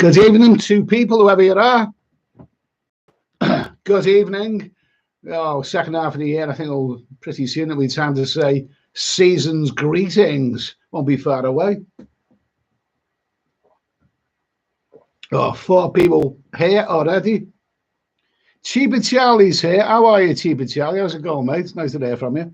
Good evening to people, whoever you are. Good evening. Oh, second half of the year, I think pretty soon it'll be time to say season's greetings. Won't be far away. Oh, 4 people here already. Cheaper Charlie's here. How are you, Cheaper Charlie? How's it going, mate? Nice to hear from you.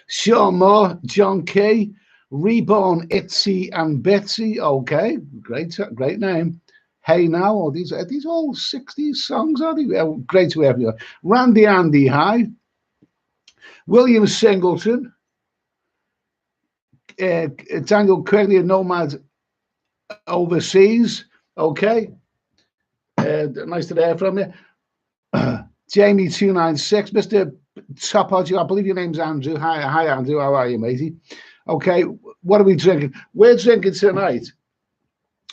Sean Moore, John Key, Reborn, Itsy and Bitsy. Okay, great name. Hey Now, are these all 60s songs, are they? Great to have you. Randy Andy, hi. William Singleton. Daniel Quigley, Nomad Overseas. Okay. Nice to hear from you. Jamie 296, Mr. Topodge, I believe your name's Andrew. Hi Andrew, how are you, matey? Okay, what are we drinking? We're drinking tonight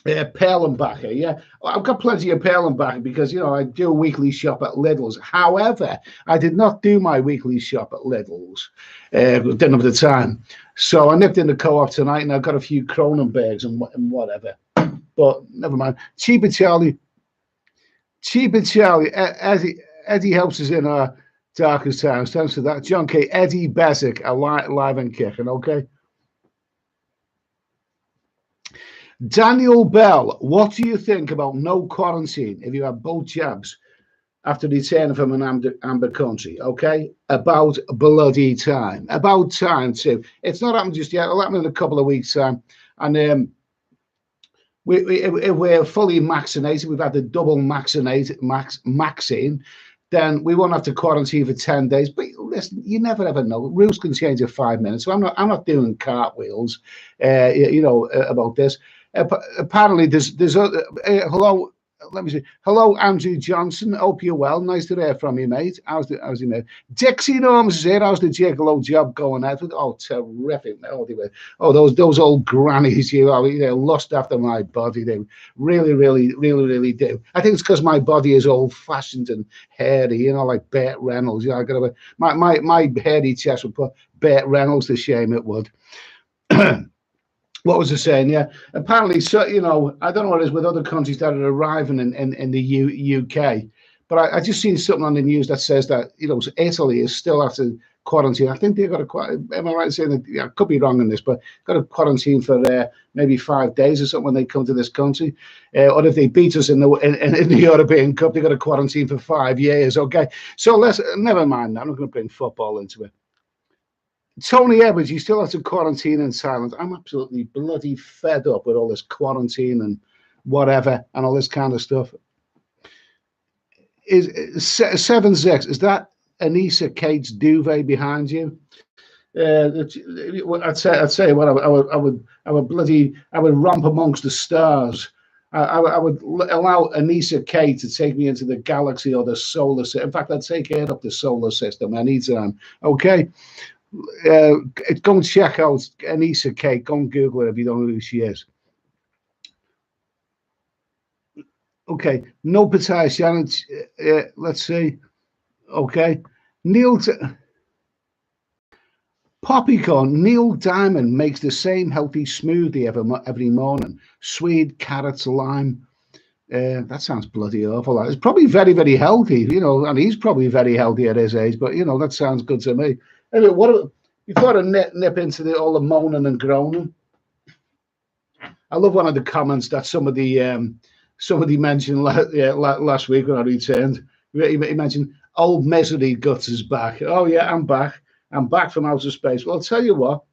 Perlenbacher, yeah. I've got plenty of Perlenbacher because, you know, I do a weekly shop at Lidl's. However, I did not do my weekly shop at Lidl's. Didn't have the time. So I nipped in the co-op tonight and I've got a few Kronenbergs and whatever. But never mind. Cheaper Charlie, Eddie helps us in our darkest times. Thanks for that. John K. Eddie Besick, alive and kicking, okay? Daniel Bell, what do you think about no quarantine if you have both jabs after returning from an amber country? Okay, about bloody time. About time too. It's not happened just yet. It'll happen in a couple of weeks' time. And we're fully vaccinated. We've had the double vaccine. Then we won't have to quarantine for 10 days. But listen, you never ever know. Rules can change in 5 minutes. So I'm not doing cartwheels, you know, about this. Apparently, there's hello. Let me see. Hello, Andrew Johnson. Hope you're well. Nice to hear from you, mate. How's you, mate? Dixie Norms is here. How's the gigolo job going, Edward? Oh, terrific. Oh, those old grannies, you know, they lust after my body. They really do. I think it's because my body is old-fashioned and hairy, you know, like Burt Reynolds. You know, I got my hairy chest would put Burt Reynolds to shame. It would. What was I saying? Yeah, apparently, so you know, I don't know what it is with other countries that are arriving in the UK, but I just seen something on the news that says that, you know, Italy is still after quarantine. I think they've got am I right in saying that? Yeah, I could be wrong on this, but got a quarantine for maybe 5 days or something when they come to this country, or if they beat us in the European Cup, they got a quarantine for 5 years. Okay, so let's never mind that. I'm not going to bring football into it. Tony Edwards, you still have to quarantine in silence. I'm absolutely bloody fed up with all this quarantine and whatever and all this kind of stuff. Is 7-6? Is that Anissa Kate's duvet behind you? I'd say what I would romp amongst the stars. I would allow Anissa Kate to take me into the galaxy or the solar system. In fact, I'd take her up the solar system anytime. Okay. Go and check out Anissa Kate. Go and Google her if you don't know who she is. Okay, no Pattaya Shannon. Let's see. Okay, Poppycorn. Neil Diamond makes the same healthy smoothie every morning. Swede, carrots, lime. That sounds bloody awful. It's probably very healthy, you know, and he's probably very healthy at his age. But you know, that sounds good to me. Anyway, before I nip into all the moaning and groaning, I love one of the comments that somebody mentioned last week when I returned. He mentioned old misery guts is back. Oh yeah, I'm back. I'm back from outer space. Well, I'll tell you what.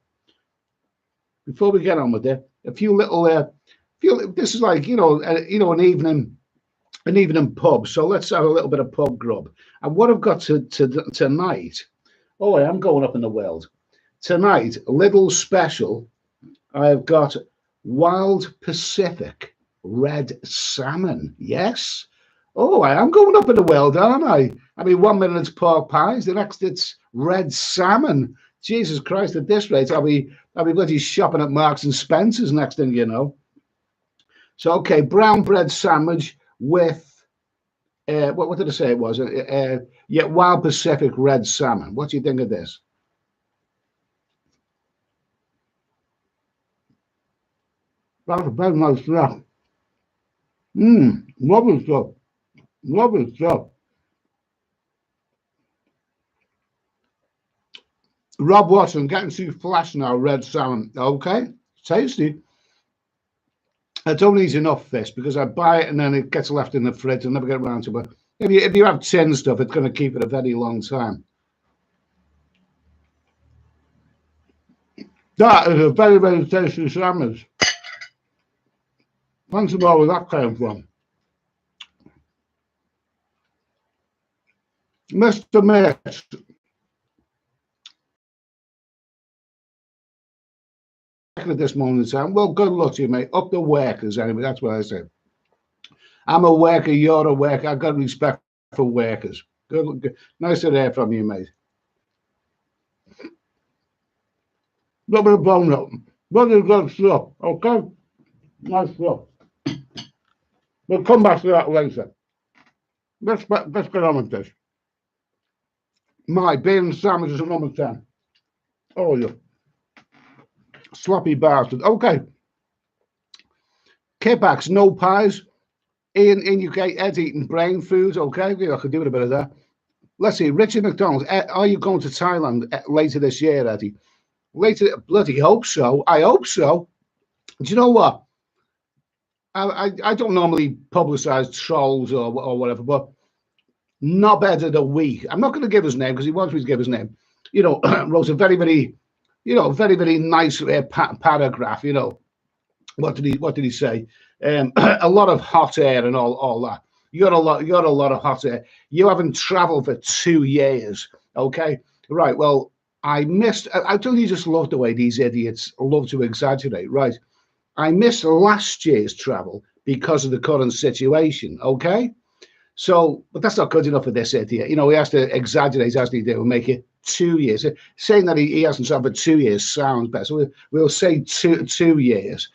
Before we get on with it, a few little. This is like an evening pub. So let's have a little bit of pub grub. And what I've got tonight. Oh, I am going up in the world. Tonight, a little special, I've got Wild Pacific red salmon. Yes. Oh, I am going up in the world, aren't I? I mean, 1 minute it's pork pies, the next it's red salmon. Jesus Christ, at this rate, I'll be bloody shopping at Marks and Spencer's next thing you know. So, okay, brown bread sandwich with what did I say it was? Yeah, Wild Pacific red salmon. What do you think of this? Very nice. Yeah. Lovely stuff. Lovely stuff. Rob Watson, getting too flash now, red salmon. Okay, tasty. I don't eat enough fish because I buy it and then it gets left in the fridge. I never get around to it. But if you have tin stuff, it's going to keep it a very long time. That is a very, very tasty sandwich. Thanks about where that came from. Mr. Mix. At this moment in time, well, good luck to you, mate. Up the workers, anyway. That's what I say. I'm a worker, you're a worker. I've got respect for workers. Good. Nice to hear from you, mate. Little bit of bone up. Really good stuff, okay? Nice stuff. We'll come back to that later. Let's get on with this. My bean sandwiches are number 10. Oh, you sloppy bastard. Okay. Kickbacks, no pies. In UK, Ed's eating brain food. Okay, I could do with a bit of that. Let's see. Richard McDonald, are you going to Thailand later this year, Eddie? Later, bloody hope so. I hope so. Do you know what? I don't normally publicize trolls or whatever, but not better than a week. I'm not going to give his name because he wants me to give his name. You know, wrote a very, very, very, very nice paragraph. You know, what did he say? A lot of hot air and all that. You got a lot of hot air. You haven't traveled for 2 years. Okay, right. Well, I don't you just love the way these idiots love to exaggerate, right? I missed last year's travel because of the current situation. Okay, so but that's not good enough for this idiot. You know, he has to exaggerate as they do and make it 2 years. Saying that he hasn't traveled for 2 years sounds better. So we'll say 2 years.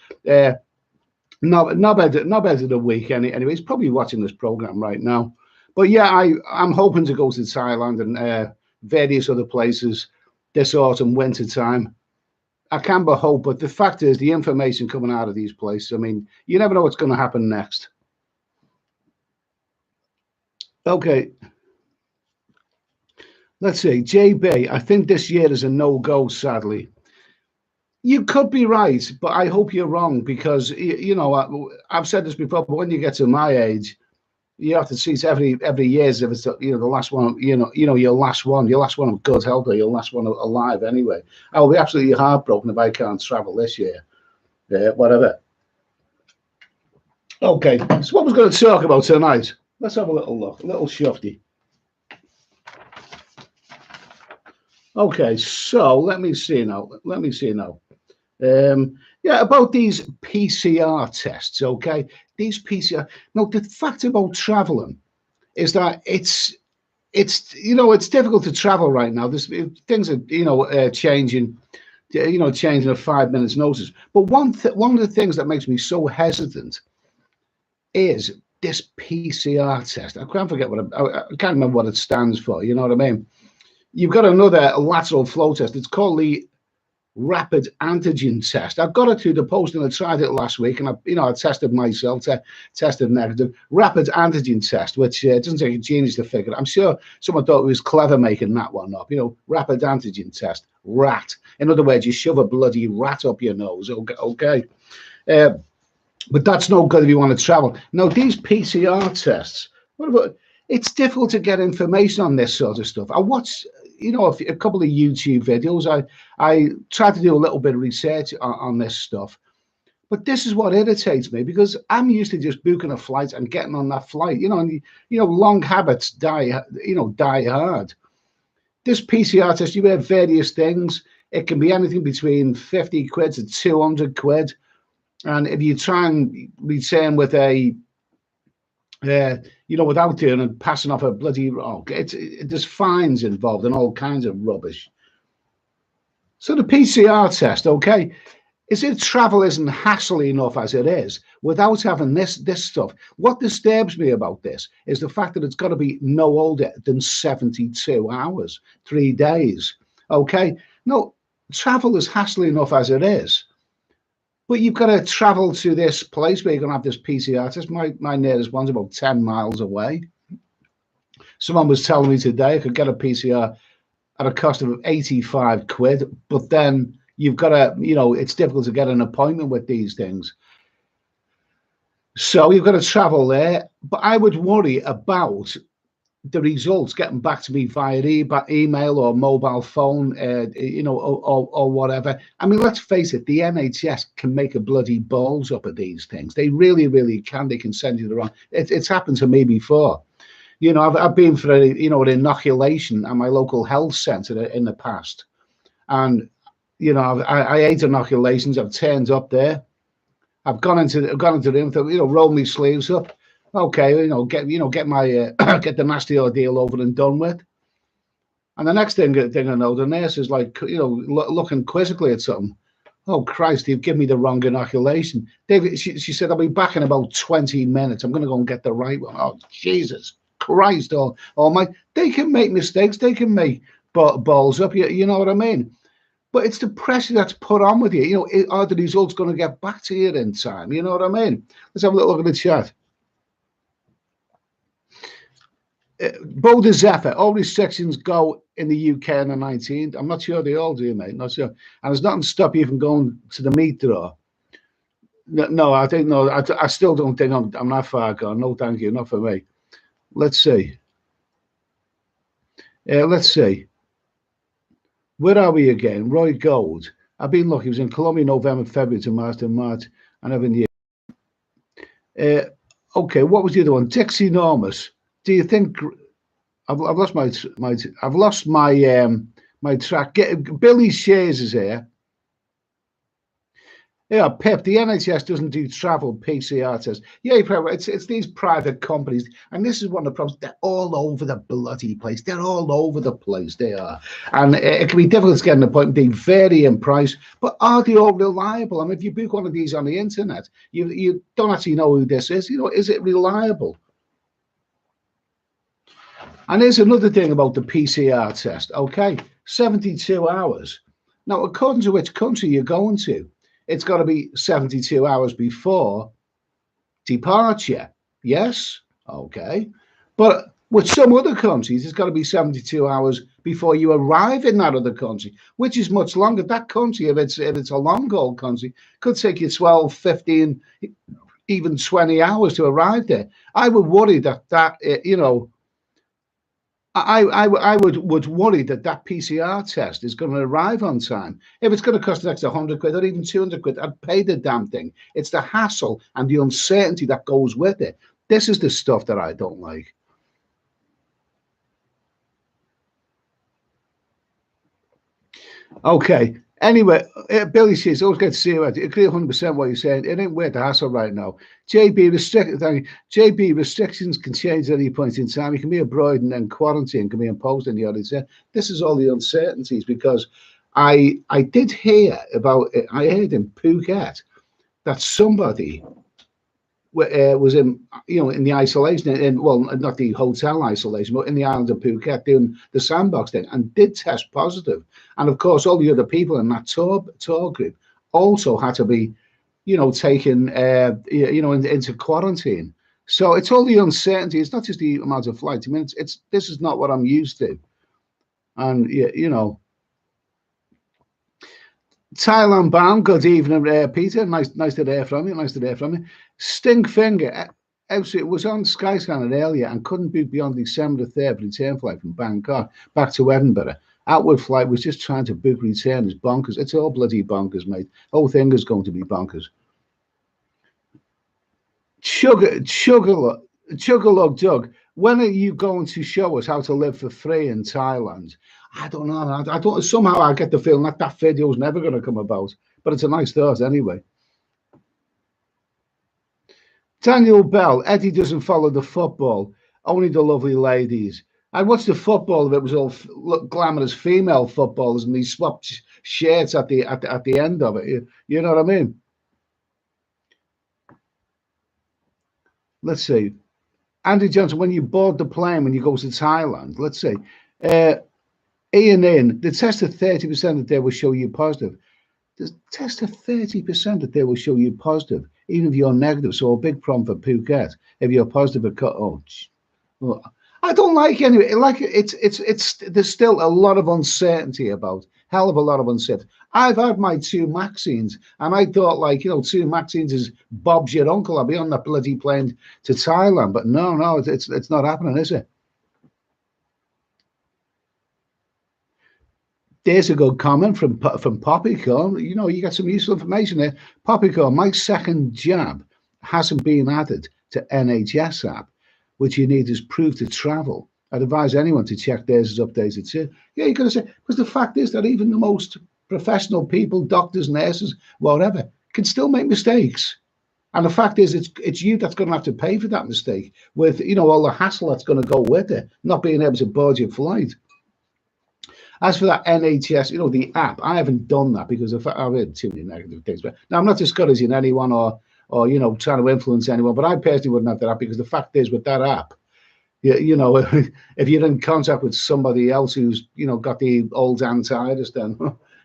Not better than a week. Anyway, he's probably watching this program right now. But yeah, I'm hoping to go to Thailand and various other places this autumn, winter time. I can but hope, but the fact is, the information coming out of these places, I mean, you never know what's going to happen next. Okay. Let's see. JB, I think this year is a no-go, sadly. You could be right, but I hope you're wrong because, you know, I've said this before, but when you get to my age, you have to see every year as if it's the last one, your last one of good health or your last one alive anyway. I will be absolutely heartbroken if I can't travel this year. Whatever. Okay, so what we're going to talk about tonight? Let's have a little look, a little shufty. Okay, so let me see now. Yeah, about these PCR tests, okay? These PCR. Now, the fact about traveling is that it's difficult to travel right now. Things are changing, changing at 5 minutes notice. But one of the things that makes me so hesitant is this PCR test. I can't remember what it stands for. You know what I mean? You've got another lateral flow test. It's called the rapid antigen test. I've got it through the post and I tried it last week, and I tested myself, tested negative. Rapid antigen test, which it doesn't take a genius to figure it. I'm sure someone thought it was clever making that one up. Rapid antigen test, rat. In other words, you shove a bloody rat up your nose. Okay. But that's no good if you want to travel. Now, these PCR tests, it's difficult to get information on this sort of stuff. I watched a couple of YouTube videos. I tried to do a little bit of research on this stuff, but this is what irritates me because I'm used to just booking a flight and getting on that flight. Long habits die hard. This PCR test, you have various things. It can be anything between 50 quid to 200 quid, and if you try and return with a without doing and passing off a bloody there's fines involved and all kinds of rubbish. So the PCR test, okay, is it travel isn't hassle enough as it is without having this stuff. What disturbs me about this is the fact that it's got to be no older than 72 hours, 3 days. Okay, no, travel is hassle enough as it is. But you've got to travel to this place where you're going to have this PCR test. My nearest one's about 10 miles away. Someone was telling me today I could get a PCR at a cost of 85 quid, but then you've got to, it's difficult to get an appointment with these things. So you've got to travel there. But I would worry about the results getting back to me via email or mobile phone, or whatever. I mean, let's face it, the NHS can make a bloody balls up of these things. They really, really can. They can send you the wrong. It's happened to me before. I've been for an inoculation at my local health centre in the past, and I ate inoculations. I've turned up there. I've gone into the room, roll my sleeves up. Okay, get my get the nasty ordeal over and done with. And the next thing I know, the nurse is like, looking quizzically at something. Oh Christ, you've given me the wrong inoculation, David. She said I'll be back in about 20 minutes. I'm going to go and get the right one. Oh Jesus Christ, my, they can make mistakes. They can make balls up. You know what I mean? But it's the pressure that's put on with you. Are the results going to get back to you in time? You know what I mean? Let's have a little look at the chat. Boulder Zephyr, all restrictions go in the UK on the 19th. I'm not sure they all do, mate. Not sure. And there's nothing to stop you from going to the meat draw. No, I think no. I still don't think I'm that far gone. No, thank you, not for me. Let's see. Let's see. Where are we again? Roy Gold. I've been lucky. He was in Colombia, November, February to March, and every year. Okay, what was the other one? Dixie Enormous. Do you think I've lost my track? Billy Shays is here. Yeah, Pip, the NHS doesn't do travel PCR tests. Yeah, it's these private companies, and this is one of the problems. They're all over the bloody place. They're all over the place. They are, and it can be difficult to get an appointment. They vary in price, but are they all reliable? I mean, if you book one of these on the internet, you don't actually know who this is. Is it reliable? And here's another thing about the PCR test. Okay, 72 hours. Now, according to which country you're going to, it's got to be 72 hours before departure. Yes? Okay. But with some other countries, it's got to be 72 hours before you arrive in that other country, which is much longer. That country, if it's a long-haul country, could take you 12, 15, even 20 hours to arrive there. I would worry I would worry that PCR test is going to arrive on time. If it's going to cost an extra 100 quid or even 200 quid, I'd pay the damn thing. It's the hassle and the uncertainty that goes with it. This is the stuff that I don't like. Okay. Anyway, Billy says, always good to see you. I agree 100% what you're saying. It ain't worth the hassle right now. JB, restrictions can change at any point in time. You can be abroad and then quarantine can be imposed on you. This is all the uncertainties, because I did hear about it. I heard in Phuket that somebody was in the isolation, well, not the hotel isolation, but in the island of Phuket doing the sandbox thing, and did test positive. And of course, all the other people in that tour group also had to be, taken, into quarantine. So it's all the uncertainty. It's not just the amount of flights. I mean, this is not what I'm used to. And Thailand bound. Good evening, Peter. Nice to hear from you. Stinkfinger. It was on Skyscanner earlier and couldn't book beyond December the 3rd return flight from Bangkok back to Edinburgh. Outward flight was just trying to book return. Is bonkers. It's all bloody bonkers, mate. Whole thing is going to be bonkers. Chuggalug Doug, when are you going to show us how to live for free in Thailand? I don't know. I don't. Somehow I get the feeling that video is never going to come about. But it's a nice thought anyway. Daniel Bell, Eddie doesn't follow the football, only the lovely ladies. I watched the football if it was all glamorous female footballers and they swapped shirts at the end of it. You know what I mean? Let's see. Andy Johnson, when you board the plane, when you go to Thailand, let's see. Ian, the test of 30% of the day will show you positive. test at 30% that they will show you positive, even if you're negative. So a big problem for Phuket if you're positive at well, I don't like anyway. Like it's there's still a lot of uncertainty about hell of a lot of uncertainty. I've had my 2 vaccines, and I thought, like, 2 vaccines is Bob's your uncle. I'll be on that bloody plane to Thailand, but no, it's not happening, is it? There's a good comment from Poppycorn. You got some useful information there. Poppycorn, my second jab hasn't been added to NHS app, which you need as proof to travel. I'd advise anyone to check theirs is updated too. Yeah, you got to say, because the fact is that even the most professional people, doctors, nurses, whatever, can still make mistakes. And the fact is, it's you that's going to have to pay for that mistake with, all the hassle that's going to go with it, not being able to board your flight. As for that NHS, the app, I haven't done that because I've heard too many negative things. But now I'm not discouraging anyone or trying to influence anyone, but I personally wouldn't have that app because the fact is with that app, if you're in contact with somebody else who's got the old antivirus, then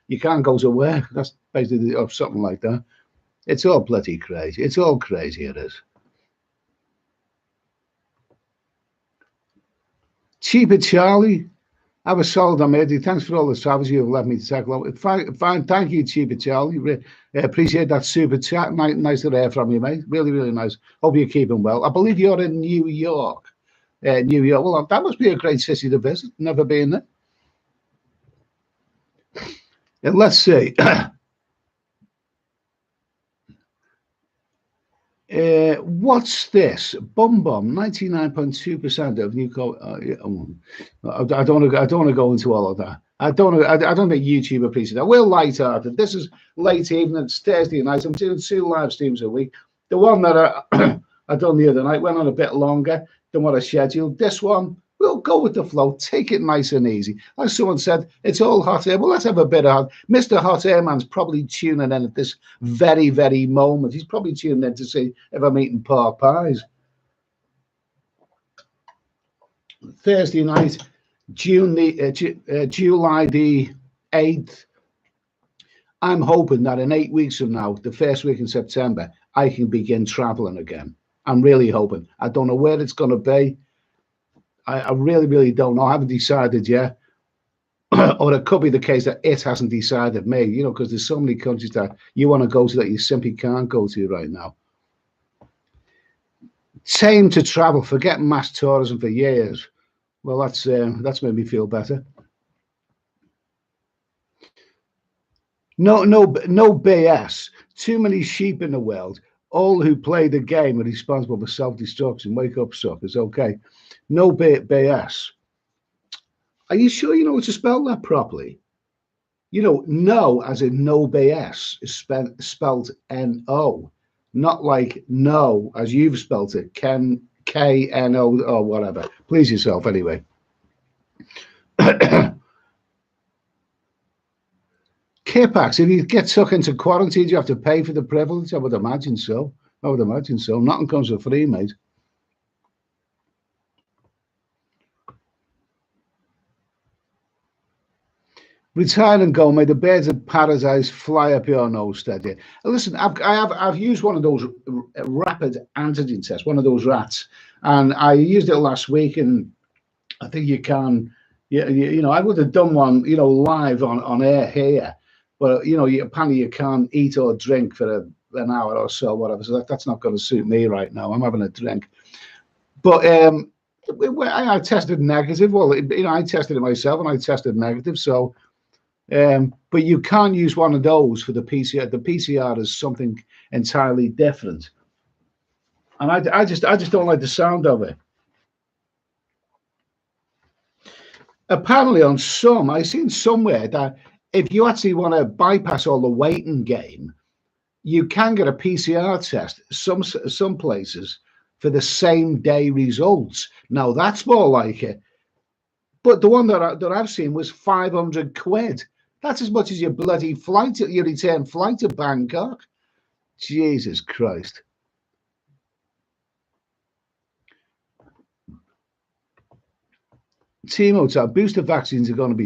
you can't go to work. That's basically or something like that. It's all bloody crazy. It's all crazy. It is. Cheaper Charlie. I was sold on Eddie. Thanks for all the travels you have left me to tackle. Fine. Thank you, Cheaper Charlie. Appreciate that super chat. Nice to hear from you, mate. Really, really nice. Hope you're keeping well. I believe you're in New York. New York. Well, that must be a great city to visit. Never been there. And let's see. What's this? Bum 99.2% of new. I don't want to go into all of that. I don't think YouTube appreciates that. We're light-hearted. This is late evening. It's Thursday night. I'm doing 2 live streams a week. The one that I done the other night went on a bit longer than what I scheduled. This one, we'll go with the flow. Take it nice and easy. Like someone said, it's all hot air. Well, let's have a bit of hot. Mr. Hot Air Man's probably tuning in at this very, very moment. He's probably tuning in to see if I'm eating pork pies. Thursday night, July the 8th. I'm hoping that in 8 weeks from now, the first week in September, I can begin traveling again. I'm really hoping. I don't know where it's going to be. I really, really don't know. I haven't decided yet. Or it could be the case that it hasn't decided me, because there's so many countries that you want to go to that you simply can't go to right now. Time to travel. Forget mass tourism for years. Well, that's made me feel better. No BS. Too many sheep in the world. All who play the game are responsible for self-destruction. Wake up, suckers. Okay. No BS. Are you sure you know how to spell that properly? No as in no BS is spelled N-O, not like no as you've spelled it, K-N-O or whatever. Please yourself anyway. Kipax, if you get stuck into quarantine, you have to pay for the privilege? I would imagine so. Nothing comes for free, mate. Retire and go, may the birds of paradise fly up your nose, steady. Listen, I've used one of those rapid antigen tests, one of those rats, and I used it last week, and I think you can, I would have done one, live on air here, but apparently you can't eat or drink for an hour or so, whatever. So that's not going to suit me right now. I'm having a drink, but I tested negative. Well, I tested it myself, and I tested negative, so. But you can't use one of those for the PCR. The PCR is something entirely different, and I just don't like the sound of it. Apparently, on some, I've seen somewhere that if you actually want to bypass all the waiting game, you can get a PCR test. Some places for the same day results. Now that's more like it. But the one that I've seen was 500 quid. That's as much as your bloody flight, your return flight to Bangkok. Jesus Christ. Timo, booster vaccines are going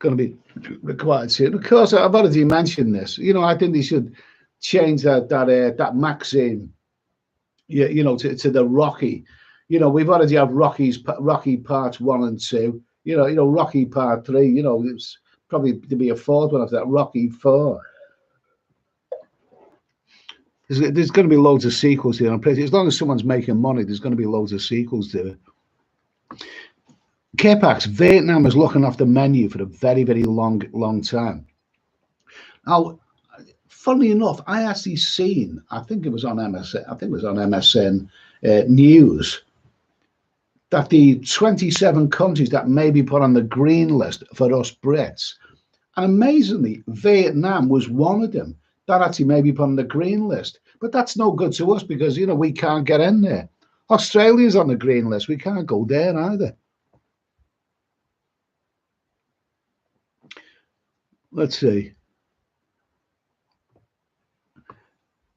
going to be required soon. Of course, I've already mentioned this. You know, I think they should change that maxim. You know, to the Rocky. You know, we've already had Rocky parts 1 and 2. You know, Rocky part 3. You know, it's probably to be a fourth one after that. Rocky 4. There's going to be loads of sequels here. As long as someone's making money, there's going to be loads of sequels to it. K-Pax, Vietnam was looking off the menu for a very, very long time. Now, funnily enough, I actually seen, I think it was on MSN News, that the 27 countries that may be put on the green list for us Brits, and amazingly, Vietnam was one of them that actually may be put on the green list. But that's no good to us because, you know, we can't get in there. Australia's on the green list. We can't go there either. Let's see.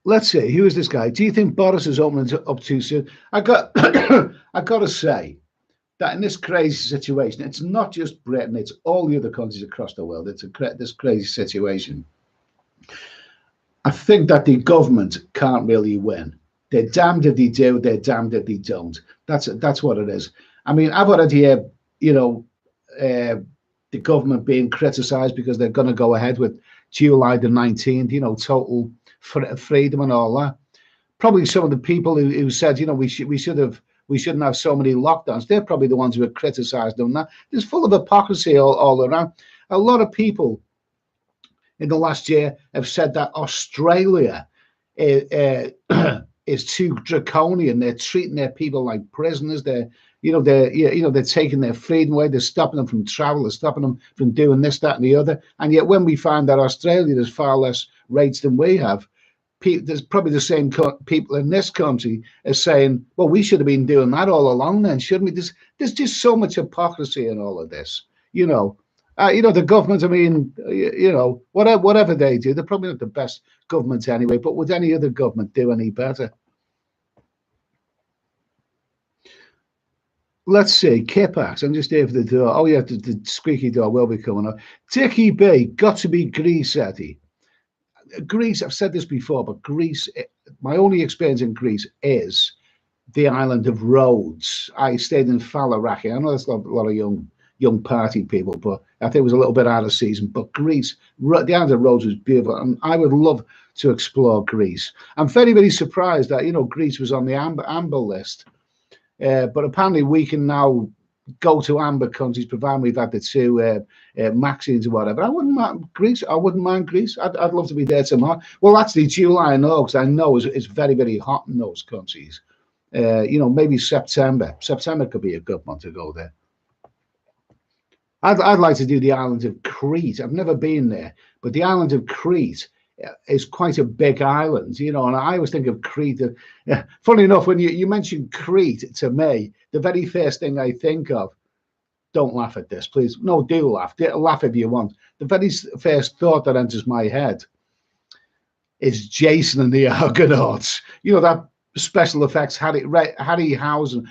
Who is this guy? Do you think Boris is opening up too soon? I got to say that in this crazy situation, it's not just Britain, it's all the other countries across the world. It's this crazy situation. I think that the government can't really win. They're damned if they do, they're damned if they don't. That's what it is. I mean, I've already heard, you know, the government being criticised because they're going to go ahead with July the 19th, you know, total freedom and all that. Probably some of the people who said, you know, we shouldn't have so many lockdowns. They're probably the ones who are criticised on that. It's full of hypocrisy all around. A lot of people in the last year have said that Australia is too draconian. They're treating their people like prisoners. They're taking their freedom away. They're stopping them from travel. They're stopping them from doing this, that, and the other. And yet, when we find that Australia has far less rates than we have, there's probably the same people in this country as saying, "Well, we should have been doing that all along, then, shouldn't we?" There's just so much hypocrisy in all of this, you know. The government, I mean, you know, whatever they do, they're probably not the best government anyway, but would any other government do any better? Let's see, K-Pax, I'm just here for the door. Oh, yeah, the squeaky door will be coming up. Dickie B, got to be Greece, Eddie. Greece, I've said this before, but Greece, my only experience in Greece is the island of Rhodes. I stayed in Falaraki. I know there's a lot of young party people, but I think it was a little bit out of season. But Greece, the island of Rhodes was beautiful, and I would love to explore Greece. I'm very, very surprised that, you know, Greece was on the amber list, but apparently we can now go to amber countries, provided we've had the two vaccines or whatever. I wouldn't mind Greece. I'd love to be there tomorrow. Well, actually, July and August, I know is very, very hot in those countries. You know, maybe September. September could be a good month to go there. I'd like to do the island of Crete. I've never been there, but the island of Crete is quite a big island, you know, and I always think of Crete. Funny enough, when you mention Crete to me, the very first thing I think of, don't laugh at this, please. No, do laugh. Laugh if you want. The very first thought that enters my head is Jason and the Argonauts. You know, that special effects Ray Harryhausen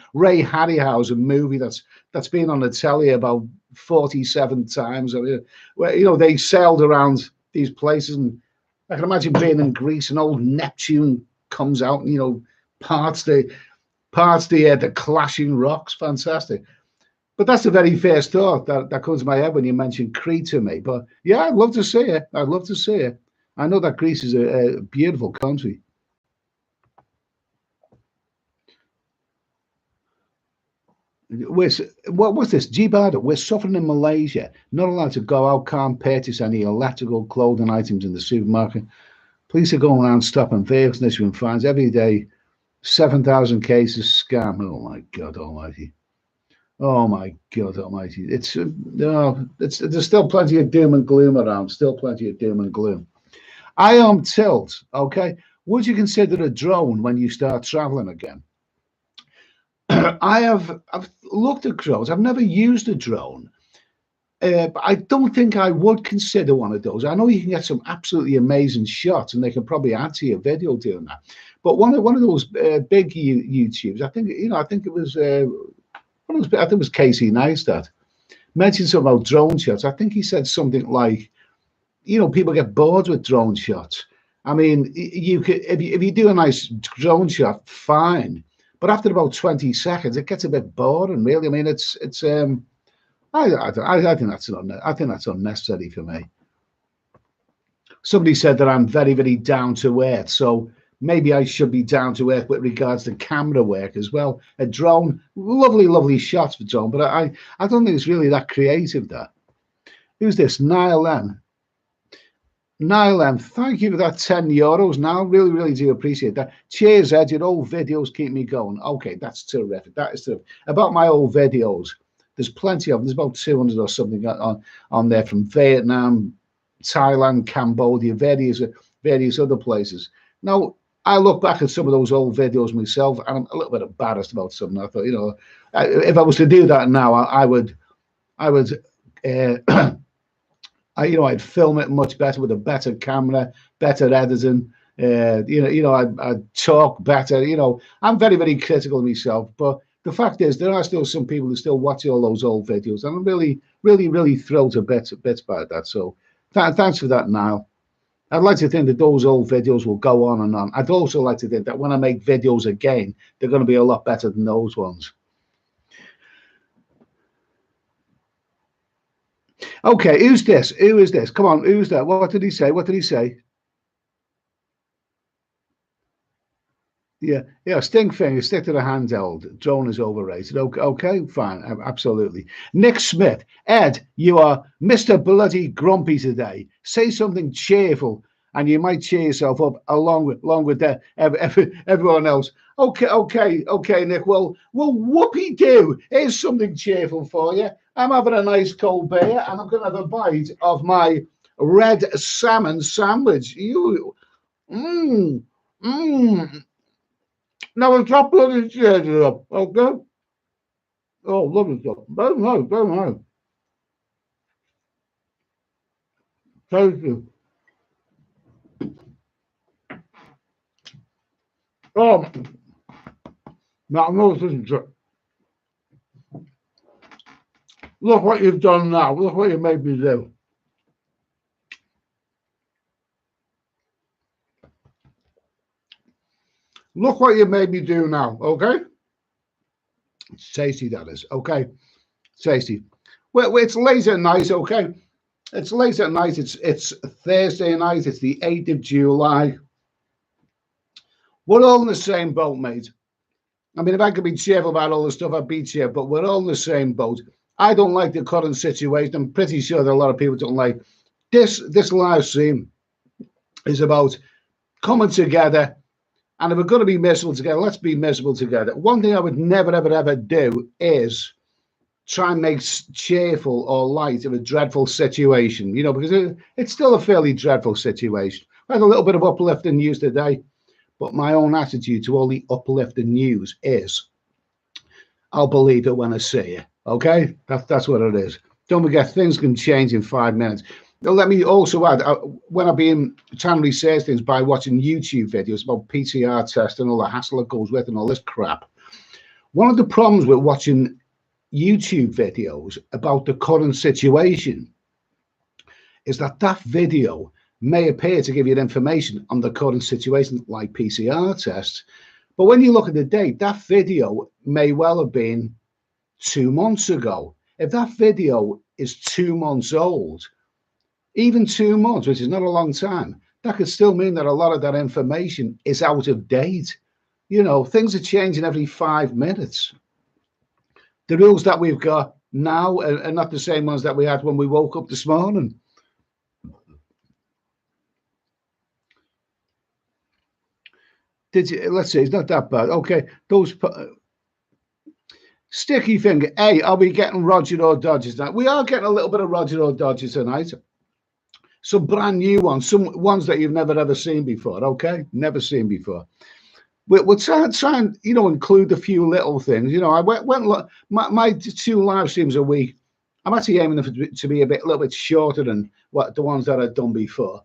movie that's been on the telly about 47 times. Where, you know, they sailed around these places, and I can imagine being in Greece and old Neptune comes out and, you know, parts the clashing rocks. Fantastic. But that's the very first thought that comes to my head when you mention Crete to me. But yeah, I'd love to see it. I'd love to see it. I know that Greece is a beautiful country. What was this? Jibada, we're suffering in Malaysia. Not allowed to go out, can't purchase any electrical clothing items in the supermarket. Police are going around stopping vehicles and issuing fines every day. 7,000 cases scam. Oh my God Almighty! Oh my God Almighty! There's still plenty of doom and gloom around. Still plenty of doom and gloom. I am Tilt. Okay, would you consider a drone when you start traveling again? I've looked at drones. I've never used a drone, but I don't think I would consider one of those. I know you can get some absolutely amazing shots, and they can probably add to your video doing that. But one of those big YouTubes, I think it was I think it was Casey Neistat, mentioned something about drone shots. I think he said something like, you know, people get bored with drone shots. I mean, you could if you do a nice drone shot, fine, but after about 20 seconds, it gets a bit boring. Really, I mean, it's I think I think that's unnecessary for me. Somebody said that I'm very, very down to earth, so maybe I should be down to earth with regards to camera work as well. A drone, lovely, lovely shots for drone, but I don't think it's really that creative. That who's this? Niall M. Niall M, thank you for that €10. Now, really, really do appreciate that. Cheers, Ed. Your old videos keep me going. Okay, that's terrific. That is terrific. About my old videos, there's plenty of them. There's about 200 or something on there from Vietnam, Thailand, Cambodia, various other places. Now, I look back at some of those old videos myself, and I'm a little bit embarrassed about something. I thought, you know, if I was to do that now, I would. I'd film it much better with a better camera, better editing. I'd talk better. You know, I'm very, very critical of myself. But the fact is, there are still some people who still watch all those old videos, and I'm really, really, really thrilled to bits about that. So, thanks for that, Niall. I'd like to think that those old videos will go on and on. I'd also like to think that when I make videos again, they're going to be a lot better than those ones. Okay, who's this? Who is this? Come on, who's that? What did he say? What did he say? Yeah, Sting finger, stick to the handheld. Drone is overrated. Okay, fine, absolutely. Nick Smith, Ed, you are Mr. Bloody Grumpy today. Say something cheerful, and you might cheer yourself up along with everyone else. Okay, Nick. Well, whoopee do. Here's something cheerful for you. I'm having a nice cold beer, and I'm going to have a bite of my red salmon sandwich. Now it's not bloody cheered it up, okay? Oh, lovely stuff. Very nice. Tasty. Oh, now listen to it. Look what you've done now. Look what you made me do. Look what you made me do now, okay? It's tasty, that is, okay? Tasty. Well, it's late at night, okay? It's late at night. It's Thursday night. It's the 8th of July. We're all in the same boat, mate. I mean, if I could be cheerful about all the stuff, I'd be cheerful, but we're all in the same boat. I don't like the current situation. I'm pretty sure that a lot of people don't like this. This live stream is about coming together. And if we're going to be miserable together, let's be miserable together. One thing I would never, ever, ever do is try and make cheerful or light of a dreadful situation, you know, because it's still a fairly dreadful situation. I had a little bit of uplifting news today, but my own attitude to all the uplifting news is I'll believe it when I see it. Okay? That's what it is. Don't forget, things can change in 5 minutes. Now, let me also add, when I've been trying to research things by watching YouTube videos about PCR tests and all the hassle that goes with and all this crap, one of the problems with watching YouTube videos about the current situation is that video may appear to give you information on the current situation, like PCR tests. But when you look at the date, that video may well have been 2 months ago. If that video is 2 months old, even 2 months, which is not a long time, that could still mean that a lot of that information is out of date. You know, things are changing every 5 minutes. The rules that we've got now are not the same ones that we had when we woke up this morning. Let's see, it's not that bad. Okay, those sticky finger. Hey, are we getting Roger or Dodgers tonight? We are getting a little bit of Roger or Dodgers tonight. Some brand new ones, some ones that you've never ever seen before. Okay, never seen before. We'll try and include a few little things. You know, I went my 2 live streams a week. I'm actually aiming to be a little bit shorter than what the ones that I've done before.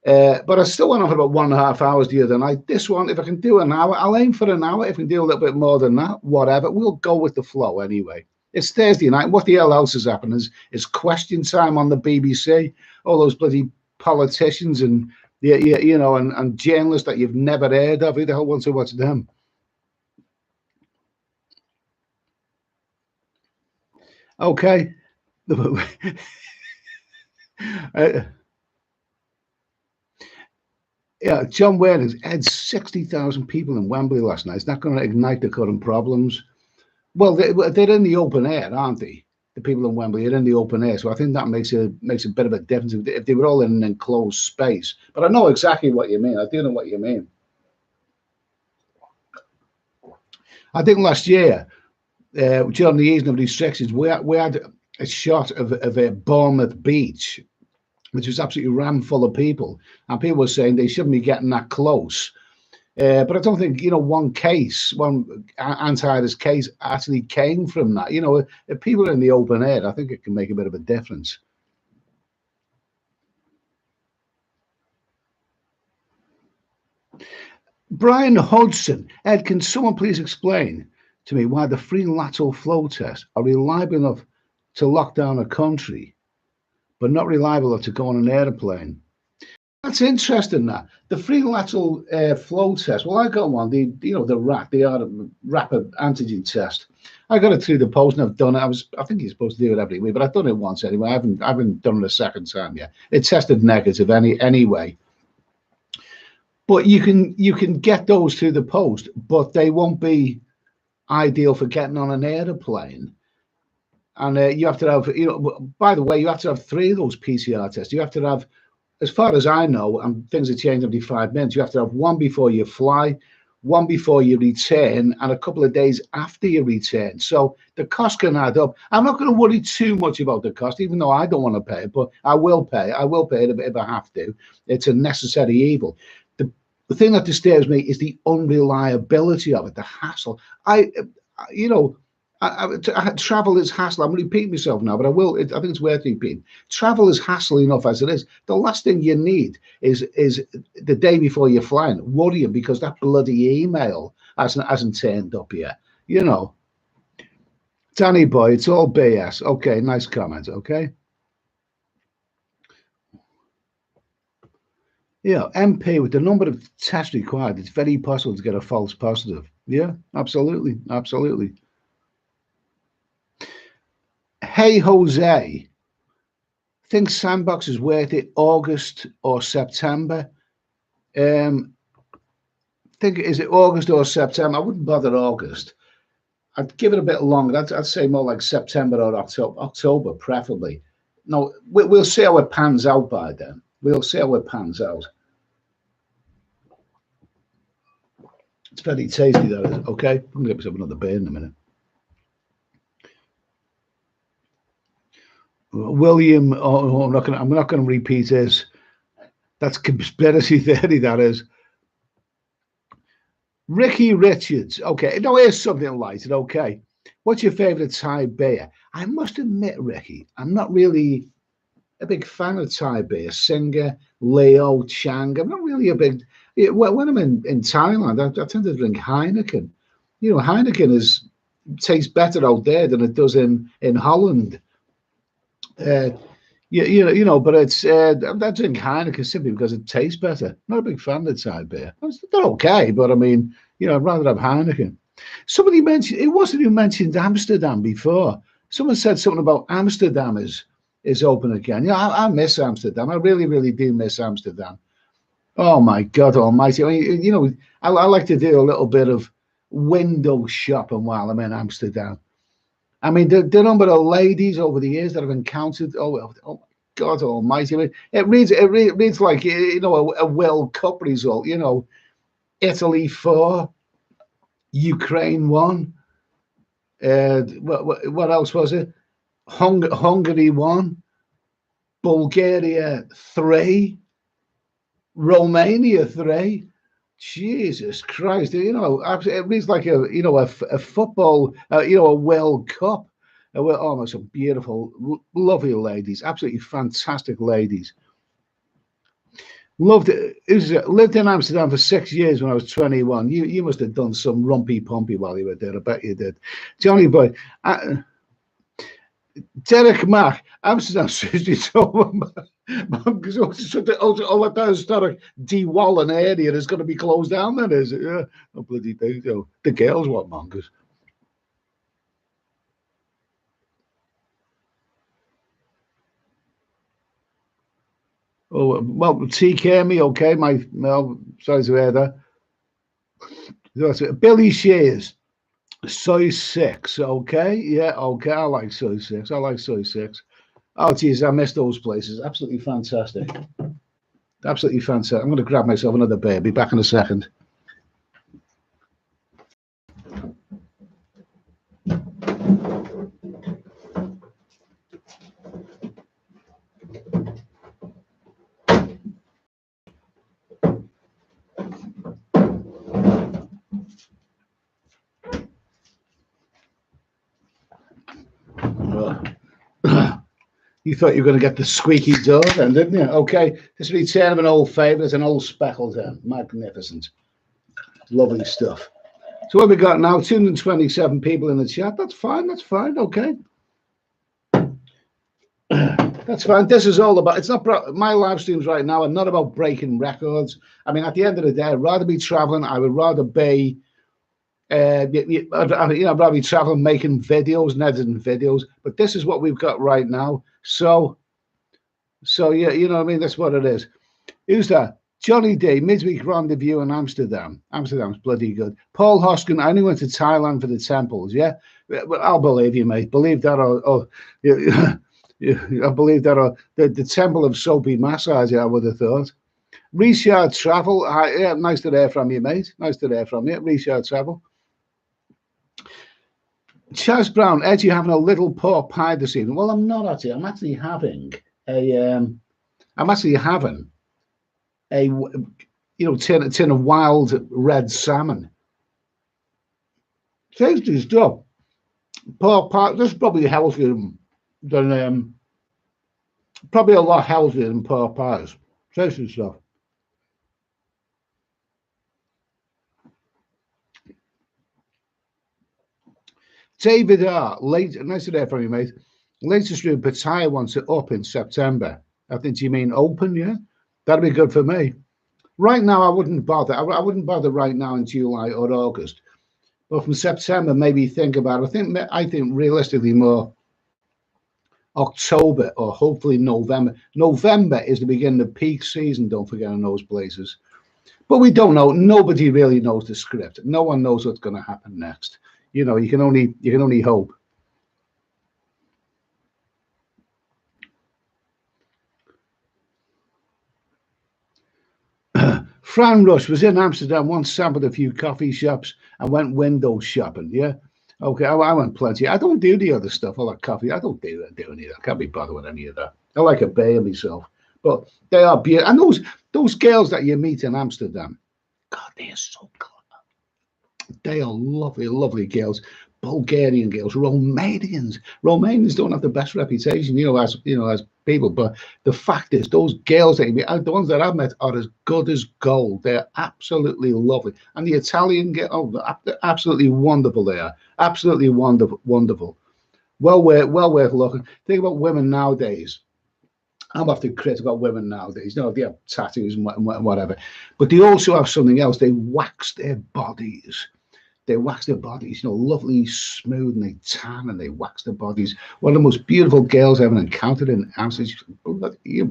But I still went on for about 1.5 hours the other night. This one, if I can do an hour, I'll aim for an hour. If I can do a little bit more than that, whatever. We'll go with the flow anyway. It's Thursday night. What the hell else has happened is Question Time on the BBC. All those bloody politicians and you know and journalists that you've never heard of. Who the hell wants to watch them? Okay. Yeah, John Wayne had 60,000 people in Wembley last night. It's not going to ignite the current problems. Well, they're in the open air, aren't they? The people in Wembley are in the open air, so I think that makes a bit of a difference if they were all in an enclosed space. But I know exactly what you mean. I do know what you mean. I think last year, during the easing of restrictions, we had a shot of a Bournemouth beach, which was absolutely rammed full of people, and people were saying they shouldn't be getting that close. But I don't think, you know, one anti-virus case actually came from that. You know, if people are in the open air, I think it can make a bit of a difference. Brian Hodgson, Ed, can someone please explain to me why the free lateral flow tests are reliable enough to lock down a country, but not reliable enough to go on an airplane? That's interesting. That the free lateral flow test. Well, I got one. The rapid antigen test. I got it through the post, and I've done it. I think you're supposed to do it every week, but I've done it once anyway. I haven't done it a second time yet. It tested negative anyway. But you can get those through the post, but they won't be ideal for getting on an airplane. And you have to have, you know. By the way, you have to have 3 of those PCR tests. You have to have, as far as I know, and things are changing every 5 minutes, you have to have one before you fly, one before you return, and a couple of days after you return. So the cost can add up. I'm not going to worry too much about the cost, even though I don't want to pay it, but I will pay. I will pay it if I have to. It's a necessary evil. The thing that disturbs me is the unreliability of it, the hassle. Travel is hassle. I'm repeating myself now, but I think it's worth repeating. Travel is hassle enough as it is. The last thing you need is the day before you're flying, worrying because that bloody email hasn't turned up yet. You know, Danny boy, it's all BS. Okay, nice comment. Okay. Yeah, MP, with the number of tests required, it's very possible to get a false positive. Yeah, absolutely, absolutely. Hey, Jose, think Sandbox is worth it August or September? Is it August or September? I wouldn't bother August. I'd give it a bit longer. I'd say more like September or October, preferably. No, we'll see how it pans out by then. We'll see how it pans out. It's very tasty, that is. Okay, I'm gonna get myself another beer in a minute. William, I'm not gonna repeat this. That's conspiracy theory, that is. Ricky Richards. Okay, no, here's something light. Okay, what's your favorite Thai beer? I must admit, Ricky, I'm not really a big fan of Thai beer. Singer, Leo, Chang. I'm not really a big. When I'm in Thailand, I tend to drink Heineken. You know, Heineken tastes better out there than it does in Holland. You know, but it's I drink Heineken simply because it tastes better. Not a big fan of Thai beer. They're okay, but I mean, you know, I'd rather have Heineken. Somebody mentioned, it wasn't who mentioned Amsterdam before. Someone said something about Amsterdam is open again. Yeah, I miss Amsterdam. I really, really do miss Amsterdam. Oh my God Almighty! I mean, you know, I like to do a little bit of window shopping while I'm in Amsterdam. I mean, the number of ladies over the years that I've encountered. Oh God Almighty! I mean, it reads like, you know, a World Cup result. You know, Italy 4, Ukraine 1. What else was it? Hungary 1, Bulgaria 3. Romania 3. Jesus Christ! You know, it reads like a football, a World Cup. Oh, some beautiful, lovely ladies, absolutely fantastic ladies. Loved it. Lived in Amsterdam for 6 years when I was 21. You must have done some rumpy pumpy while you were there. I bet you did, Johnny boy. Derek Mack, Amsterdam City because all of that historic D-Wallen area is going to be closed down then, is it? Yeah. Oh, bloody thing. You know, the girls want mongers. Oh, well, TK me, okay, sorry to hear that. Billy Shears, soy six, okay, yeah, okay, I like soy six, I like soy six. Oh, geez, I miss those places. Absolutely fantastic. Absolutely fantastic. I'm going to grab myself another beer. Be back in a second. You thought you were going to get the squeaky door then, didn't you? Okay, this will be return of an old favourite, an old speckled hen. Magnificent. Lovely stuff. So what we got now? 227 people in the chat. That's fine. That's fine. Okay. That's fine. This is all about. It's not my live streams right now are not about breaking records. I mean, at the end of the day, I'd rather be traveling. I would rather be, I'd rather be traveling, making videos, and editing videos. But this is what we've got right now. So yeah, you know what I mean. That's what it is. Who's that? Johnny D, midweek rendezvous in Amsterdam. Amsterdam's bloody good. Paul Hoskin, I only went to Thailand for the temples. Yeah, but I'll believe you, mate. Believe that, or yeah, I believe that, or the temple of soapy massage. I would have thought. Richard Travel, yeah, nice to hear from you, mate. Nice to hear from you, Richard Travel. Chaz Brown, Ed, you having a little pork pie this evening? Well, I'm not actually. I'm actually having a. I'm actually having a tin of wild red salmon. Tasty stuff. Pork pie. This is probably healthier than probably a lot healthier than pork pies. Tasty stuff. David R. Nice to hear from you, mate. Latest room, Pattaya wants it up in September. I think you mean open, yeah? That'd be good for me. Right now, I wouldn't bother. I wouldn't bother right now in July or August. But from September, maybe think about it. I think realistically more October or hopefully November. November is the beginning of peak season, don't forget, in those places. But we don't know. Nobody really knows the script. No one knows what's going to happen next. You know, you can only hope. Fran Rush was in Amsterdam once, sampled a few coffee shops and went window shopping. Yeah. Okay, I went plenty. I don't do the other stuff, all that coffee. I don't do any of that. I can't be bothered with any of that. I like a bay myself. But they are beautiful. And those girls that you meet in Amsterdam, God, they are so good. They are lovely, lovely girls. Bulgarian girls, Romanians. Romanians don't have the best reputation, as people. But the fact is, those girls that you meet, the ones that I've met, are as good as gold. They're absolutely lovely. And the Italian girls, absolutely wonderful. They are absolutely wonderful, wonderful. Well worth looking. Think about women nowadays. I'm often critical about women nowadays. They have tattoos and whatever, but they also have something else. They wax their bodies. They wax their bodies, lovely, smooth, and they tan and they wax their bodies. One of the most beautiful girls I ever encountered in Amsterdam.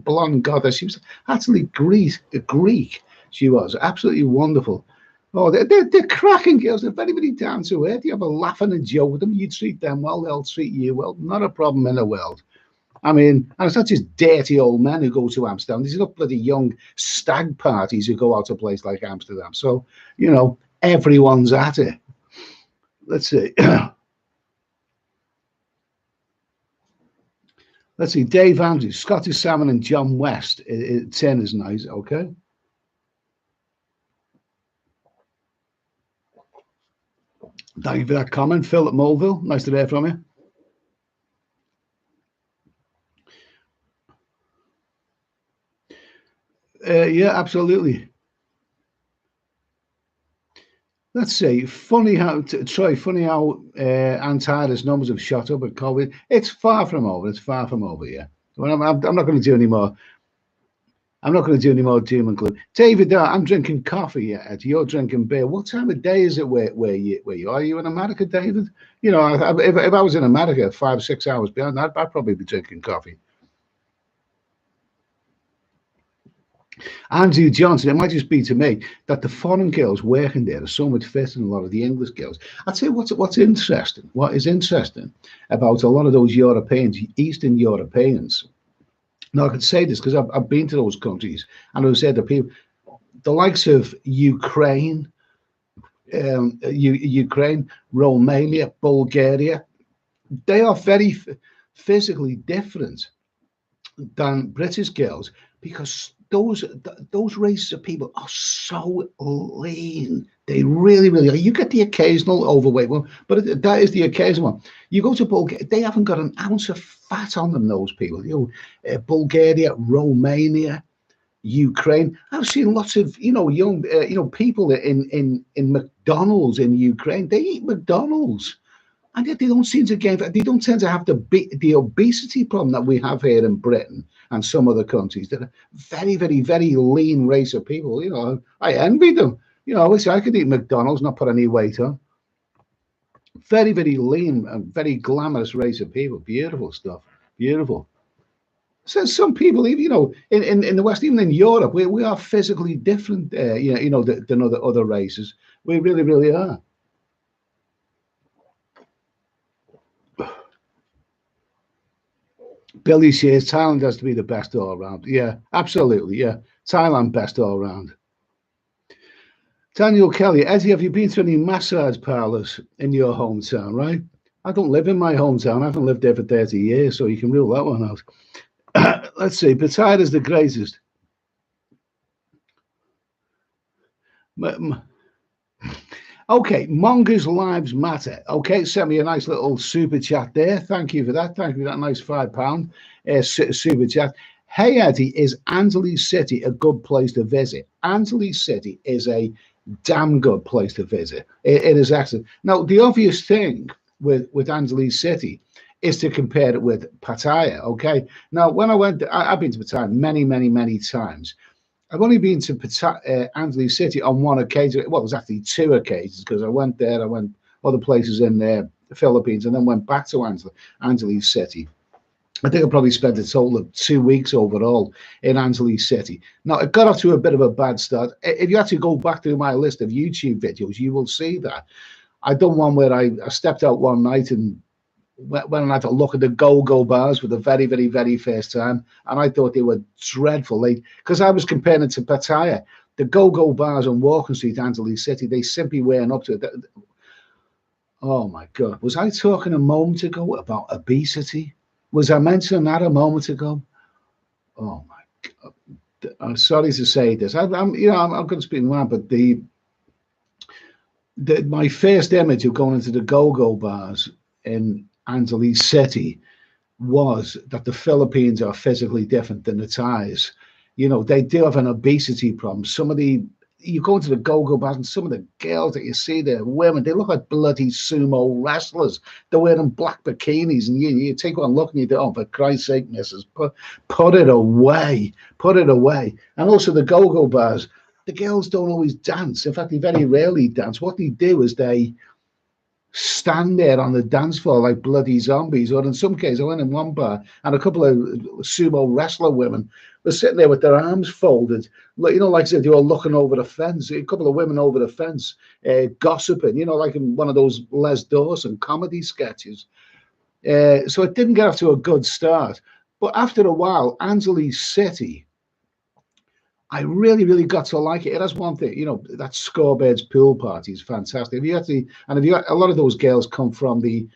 Blonde goddess. She was actually Greek. She was absolutely wonderful. Oh, they're cracking girls. They're very, very down to earth. You have a laugh and a joke with them. You treat them well, they'll treat you well. Not a problem in the world. I mean, and it's not just dirty old men who go to Amsterdam. These are bloody young stag parties who go out to a place like Amsterdam. So, everyone's at it. Let's see. Let's see. Dave Andrews, Scottish Salmon, and John West. 10 is nice. Okay. Thank you for that comment, Phil at Mulville. Nice to hear from you. Yeah, absolutely. Let's see. Funny how, Troy, funny how Antire's numbers have shot up with COVID. It's far from over. It's far from over, yeah. Well, I'm not going to do any more. I'm not going to do any more doom and gloom. David, I'm drinking coffee. Yeah, Ed, you're drinking beer. What time of day is it where you are? You in America, David? You know, if I was in America 5 6 hours behind, I'd probably be drinking coffee. Andrew Johnson, it might just be to me that the foreign girls working there are so much fitter than a lot of the English girls. I'd say what's interesting, what is interesting about a lot of those Europeans, Eastern Europeans. Now I can say this because I've been to those countries, and I would say the people, the likes of Ukraine, Ukraine, Romania, Bulgaria, they are very physically different than British girls because those races of people are so lean. They really, really are. You get the occasional overweight one, but that is the occasional one. You go to Bulgaria, they haven't got an ounce of fat on them. Those people, Bulgaria, Romania, Ukraine. I've seen lots of young people in McDonald's in Ukraine. They eat McDonald's. And yet they don't seem to get, they don't tend to have the obesity problem that we have here in Britain and some other countries that are very, very, very lean race of people. I envy them. I wish I could eat McDonald's, not put any weight on. Very, very lean and very glamorous race of people. Beautiful stuff. Beautiful. So some people, in the West, even in Europe, we are physically different, than other races. We really, really are. Billy says Thailand has to be the best all around. Yeah, absolutely. Yeah, Thailand best all around. Daniel Kelly, Eddie, have you been to any massage parlors in your hometown? Right? I don't live in my hometown. I haven't lived there for 30 years, so you can rule that one out. Let's see. Potato's the greatest. Okay, Mongers Lives Matter. Okay, sent me a nice little super chat there. Thank you for that. Thank you for that nice £5 super chat. Hey Eddie, is Angeles City a good place to visit? Angeles City is a damn good place to visit. It is excellent. Now, the obvious thing with Angeles City is to compare it with Pattaya. Okay. Now, when I've been to Pattaya many, many, many times. I've only been to Angeles City on one occasion. Well, it was actually two occasions because I went there. I went other places in the Philippines and then went back to Angeles City. I think I probably spent a total of 2 weeks overall in Angeles City. Now, it got off to a bit of a bad start. If you actually go back through my list of YouTube videos, you will see that. I done one where I stepped out one night and when I had to look at the go-go bars for the very, very, very first time, and I thought they were dreadful. Because I was comparing it to Pattaya, the go-go bars on Walking Street, Angeles City, they simply weren't up to it. Oh my God, was I talking a moment ago about obesity? Was I mentioning that a moment ago? Oh my God, I'm sorry to say this. I'm going to speak now, but my first image of going into the go-go bars in Angeles City was that the Philippines are physically different than the Thais. They do have an obesity problem. You go into the go-go bars and some of the girls that you see there, women, they look like bloody sumo wrestlers. They're wearing black bikinis and you take one look and you think, oh, for Christ's sake, missus, put it away. Put it away. And also the go-go bars, the girls don't always dance. In fact, they very rarely dance. What they do is they stand there on the dance floor like bloody zombies. Or in some cases, I went in one bar and a couple of sumo wrestler women were sitting there with their arms folded, like I said, they were looking over the fence. A couple of women over the fence, gossiping, like in one of those Les Dawson comedy sketches. So it didn't get off to a good start. But after a while, Angeles City, I really, really got to like it. It has one thing, that Scorebird's pool party is fantastic. A lot of those girls come from the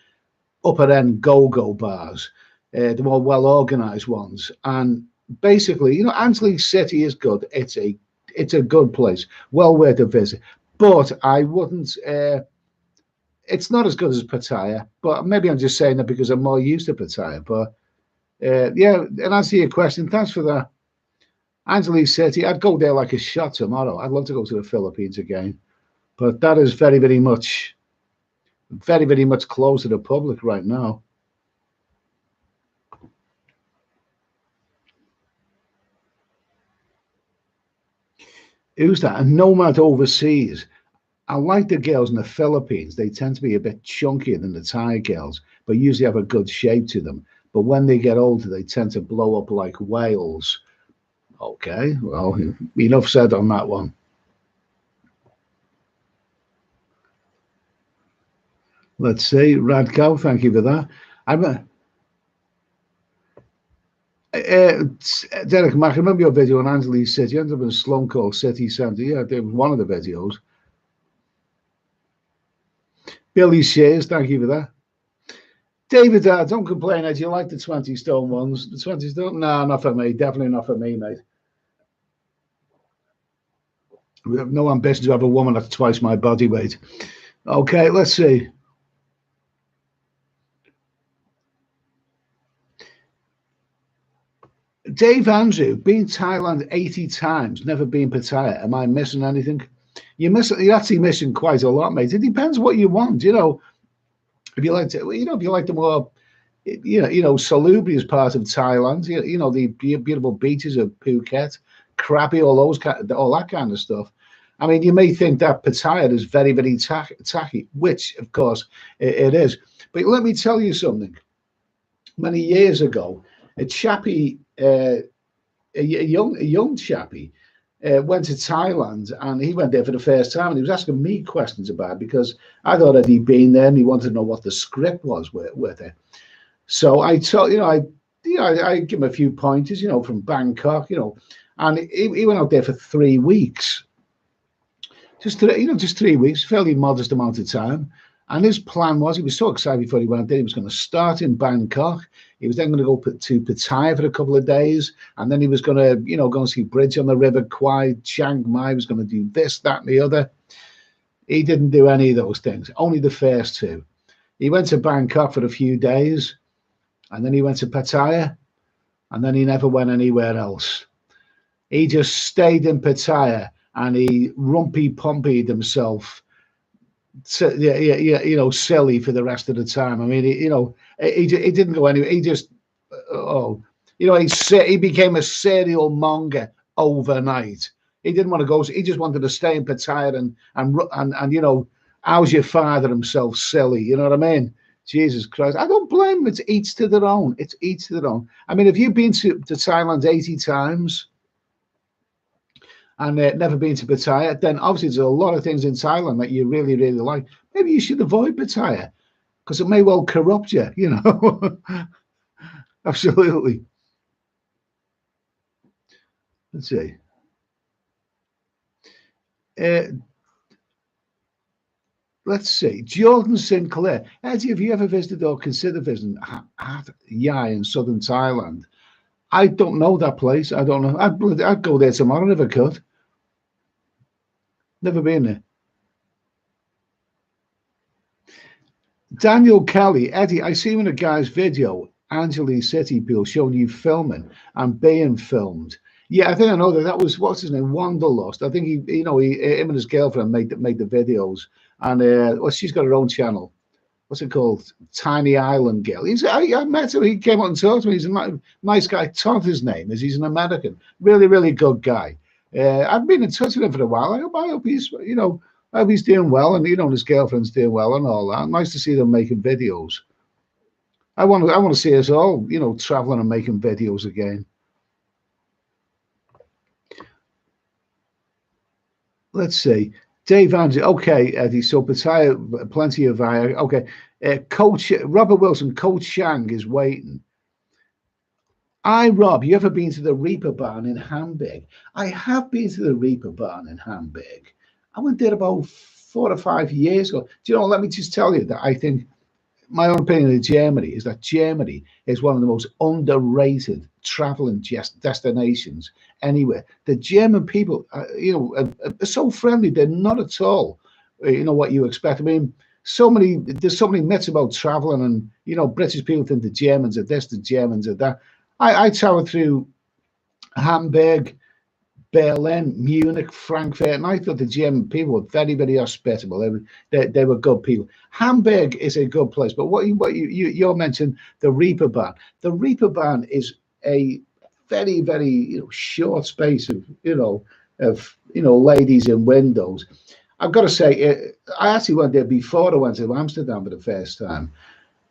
upper end go-go bars, the more well-organized ones. And basically, Angeles City is good. It's a good place, well worth a visit. But I wouldn't. It's not as good as Pattaya, but maybe I'm just saying that because I'm more used to Pattaya. But yeah, and answer your question. Thanks for that. Angeles City, I'd go there like a shot tomorrow. I'd love to go to the Philippines again. But that is very, very much closed to the public right now. Who's that? A nomad overseas. I like the girls in the Philippines. They tend to be a bit chunkier than the Thai girls, but usually have a good shape to them. But when they get older, they tend to blow up like whales. Okay, well, enough said on that one. Let's see, Radko, thank you for that. I'm Derek Mack, I remember your video on Angeles City. You ended up in a slum called City Centre. Yeah, it was one of the videos. Billy Shears, thank you for that. David, don't complain, Ed. You like the 20 stone ones? The 20 stone? No, not for me. Definitely not for me, mate. We have no ambition to have a woman that's twice my body weight. Okay, let's see. Dave Andrew, been Thailand 80 times, never been Pattaya. Am I missing anything? You're actually missing quite a lot, mate. It depends what you want. You know, if you like to, if you like the more, salubrious part of Thailand, the beautiful beaches of Phuket, Krabi, all that kind of stuff. I mean, you may think that Pattaya is very, very tacky, which, of course, it is. But let me tell you something. Many years ago, a chappie, a young chappie, went to Thailand, and he went there for the first time, and he was asking me questions about it because I thought that he'd been there and he wanted to know what the script was with it. So I told, I give him a few pointers, from Bangkok, and he went out there for 3 weeks. Just 3 weeks, fairly modest amount of time. And his plan was, he was so excited before he went there, he was going to start in Bangkok. He was then going to go to Pattaya for a couple of days. And then he was going to, go and see Bridge on the River Kwai, Chiang Mai. He was going to do this, that, and the other. He didn't do any of those things, only the first two. He went to Bangkok for a few days, and then he went to Pattaya, and then he never went anywhere else. He just stayed in Pattaya, and he rumpy-pumpied himself, silly for the rest of the time. I mean, he didn't go anywhere. He just, he became a serial monger overnight. He didn't want to go. He just wanted to stay in Pattaya and how's your father himself silly? You know what I mean? Jesus Christ. I don't blame him. It's each to their own. It's each to their own. I mean, if you've been to Thailand 80 times and never been to Pattaya, then obviously there's a lot of things in Thailand that you really, really like. Maybe you should avoid Pattaya because it may well corrupt you, Absolutely. Let's see. Let's see. Jordan Sinclair. Eddie, have you ever visited or considered visiting Hat Yai in southern Thailand? I don't know that place. I don't know. I'd go there tomorrow if I could. Never been there. Daniel Kelly. Eddie, I see in a guy's video, Angeles City Pool, showing you filming and being filmed. Yeah, I think I know that was, what's his name, Wanderlust. I think him and his girlfriend made the videos, and she's got her own channel. What's it called? Tiny Island Girl. I met him. He came out and talked to me. He's a nice guy. Todd, his name is. He's an American. Really, really good guy. I've been in touch with him for a while. I hope he's, I hope he's doing well, and his girlfriend's doing well and all that. Nice to see them making videos. I want to see us all, traveling and making videos again. Let's see. Dave Andrew. Okay, Eddie. So Pattaya, plenty of okay. Coach Robert Wilson. Coach Shang is waiting. Rob, you ever been to the Reaper Barn in Hamburg? I have been to the Reaper Barn in Hamburg. I went there about 4 or 5 years ago. Do you know? Let me just tell you that I think my own opinion of Germany is that Germany is one of the most underrated traveling destinations anywhere. The German people, are so friendly. They're not at all, what you expect. I mean, there's so many myths about traveling, and British people think the Germans are this, the Germans are that. I traveled through Hamburg, Berlin, Munich, Frankfurt, and I thought the German people were very, very hospitable. They were good people. Hamburg is a good place, but you mentioned the Reeperbahn. The Reeperbahn is a very, very short space of ladies in windows. I've got to say, I actually went there before I went to Amsterdam for the first time,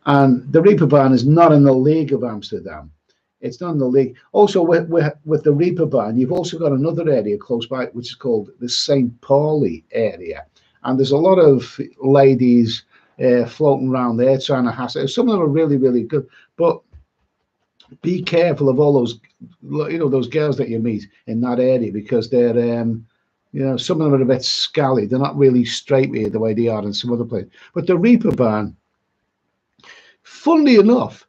and the Reeperbahn is not in the league of Amsterdam. It's not in the league. Also, with the Reeperbahn, you've also got another area close by, which is called the St. Pauli area. And there's a lot of ladies floating around there trying to hassle. Some of them are really, really good. But be careful of all those, those girls that you meet in that area, because they're, some of them are a bit scally. They're not really straight with you the way they are in some other places. But the Reeperbahn, funnily enough,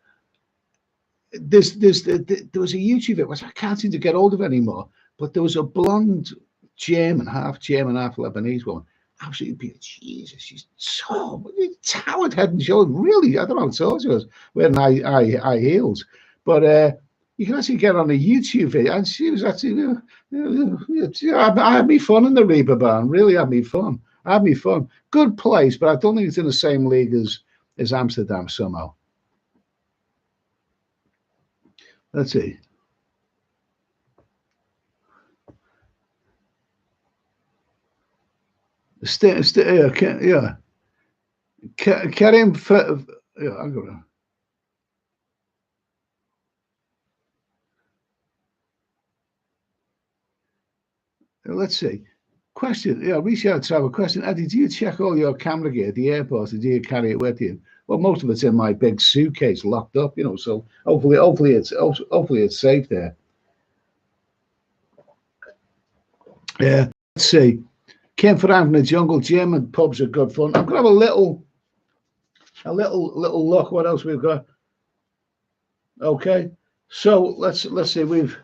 there was a YouTuber, which I can't seem to get hold of anymore, but there was a blonde half German, half Lebanese woman. Absolutely beautiful. Jesus, she's so towered head and shoulders. Really, I don't know how tall she was, wearing high heels. But you can actually get on a YouTube video, and she was actually, I had me fun in the Reeperbahn. Really had me fun. I had me fun. Good place, but I don't think it's in the same league as Amsterdam somehow. Let's see. Yeah. Karim, yeah, I'm going. Let's see. Question. Yeah, Richard Travel. Question. Eddie, do you check all your camera gear at the airport, or do you carry it with you? Well, most of it's in my big suitcase, locked up. So hopefully it's safe there. Yeah. Let's see. Came for out in the jungle. German pubs are good fun. I'm gonna have a little look. What else we've got? Okay. So let's see. What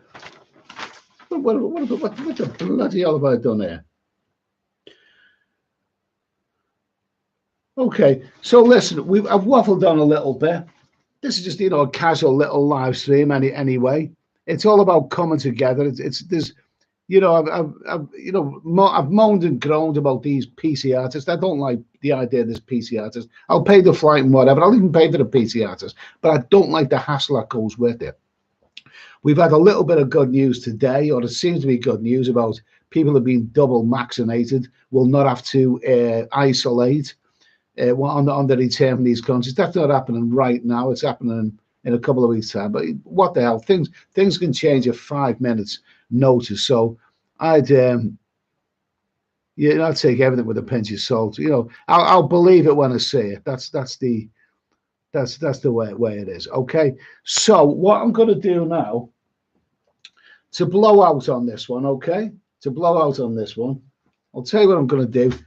the bloody hell have I done here? Okay, so listen, I've waffled on a little bit. This is just a casual little live stream. Anyway, it's all about coming together. There's I've moaned and groaned about these PC artists. I don't like the idea of this PC artist. I'll pay the flight and whatever. I'll even pay for the PC artist, but I don't like the hassle that goes with it. We've had a little bit of good news today, or it seems to be good news, about people who have been double vaccinated will not have to isolate on the return from these countries. That's not happening right now. It's happening in a couple of weeks' time. But what the hell? Things can change at 5 minutes notice. So I'd take everything with a pinch of salt. I'll believe it when I see it. That's the way it is. Okay. So what I'm going to do now to blow out on this one, okay? To blow out on this one, I'll tell you what I'm going to do.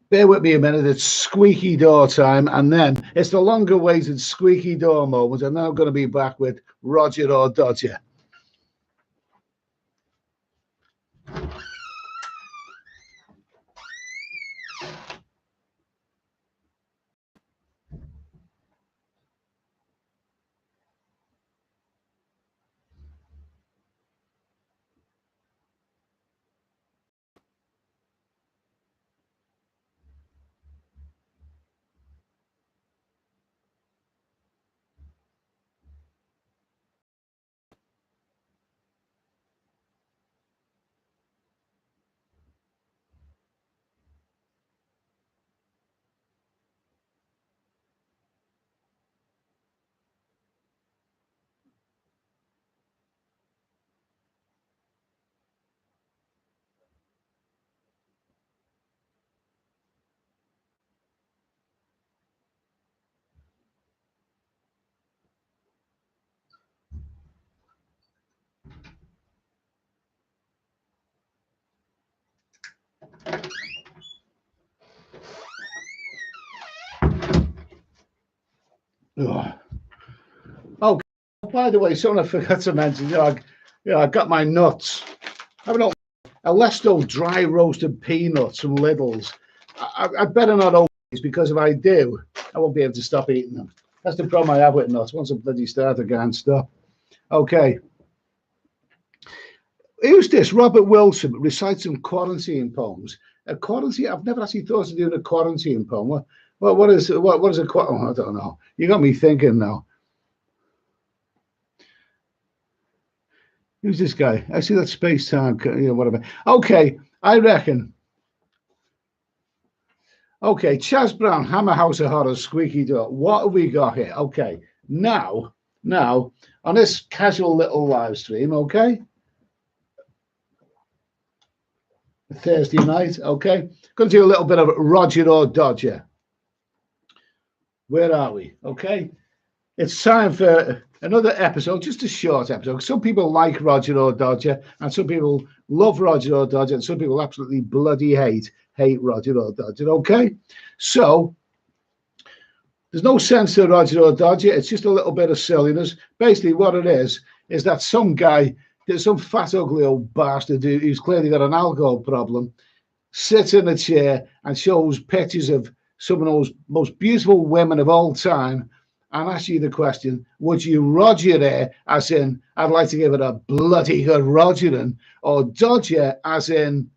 Bear with me a minute. It's squeaky door time, and then it's the longer-awaited squeaky door moment, and then I'm going to be back with Roger or Dodger. Oh, by the way, something I forgot to mention. I got my nuts. I don't know, a Lesto dry roasted peanuts from Lidl's. I better not open these, because if I do, I won't be able to stop eating them. That's the problem I have with nuts. Once I bloody start, I can't stop. Okay. Who's this? Robert Wilson recites some quarantine poems. A quarantine? I've never actually thought of doing a quarantine poem. What is a oh, I don't know. You got me thinking now. Who's this guy? I see that space time, whatever. Okay, I reckon. Okay, Chaz Brown, Hammer House of Horrors, Squeaky Door. What have we got here? Okay, now, on this casual little live stream, okay? Thursday night, okay? Going to do a little bit of Roger or Dodger. Where are we? Okay, it's time for another episode, just a short episode. Some people like Roger or Dodger, and some people love Roger or Dodger, and some people absolutely bloody hate Roger or Dodger. Okay, so there's no sense to Roger or Dodger. It's just a little bit of silliness. Basically, what it is that some guy, there's some fat, ugly old bastard who's clearly got an alcohol problem, sits in a chair and shows pictures of some of those most beautiful women of all time and asks you the question, would you Roger her, as in, I'd like to give it a bloody good Rogering, or Dodger, as in,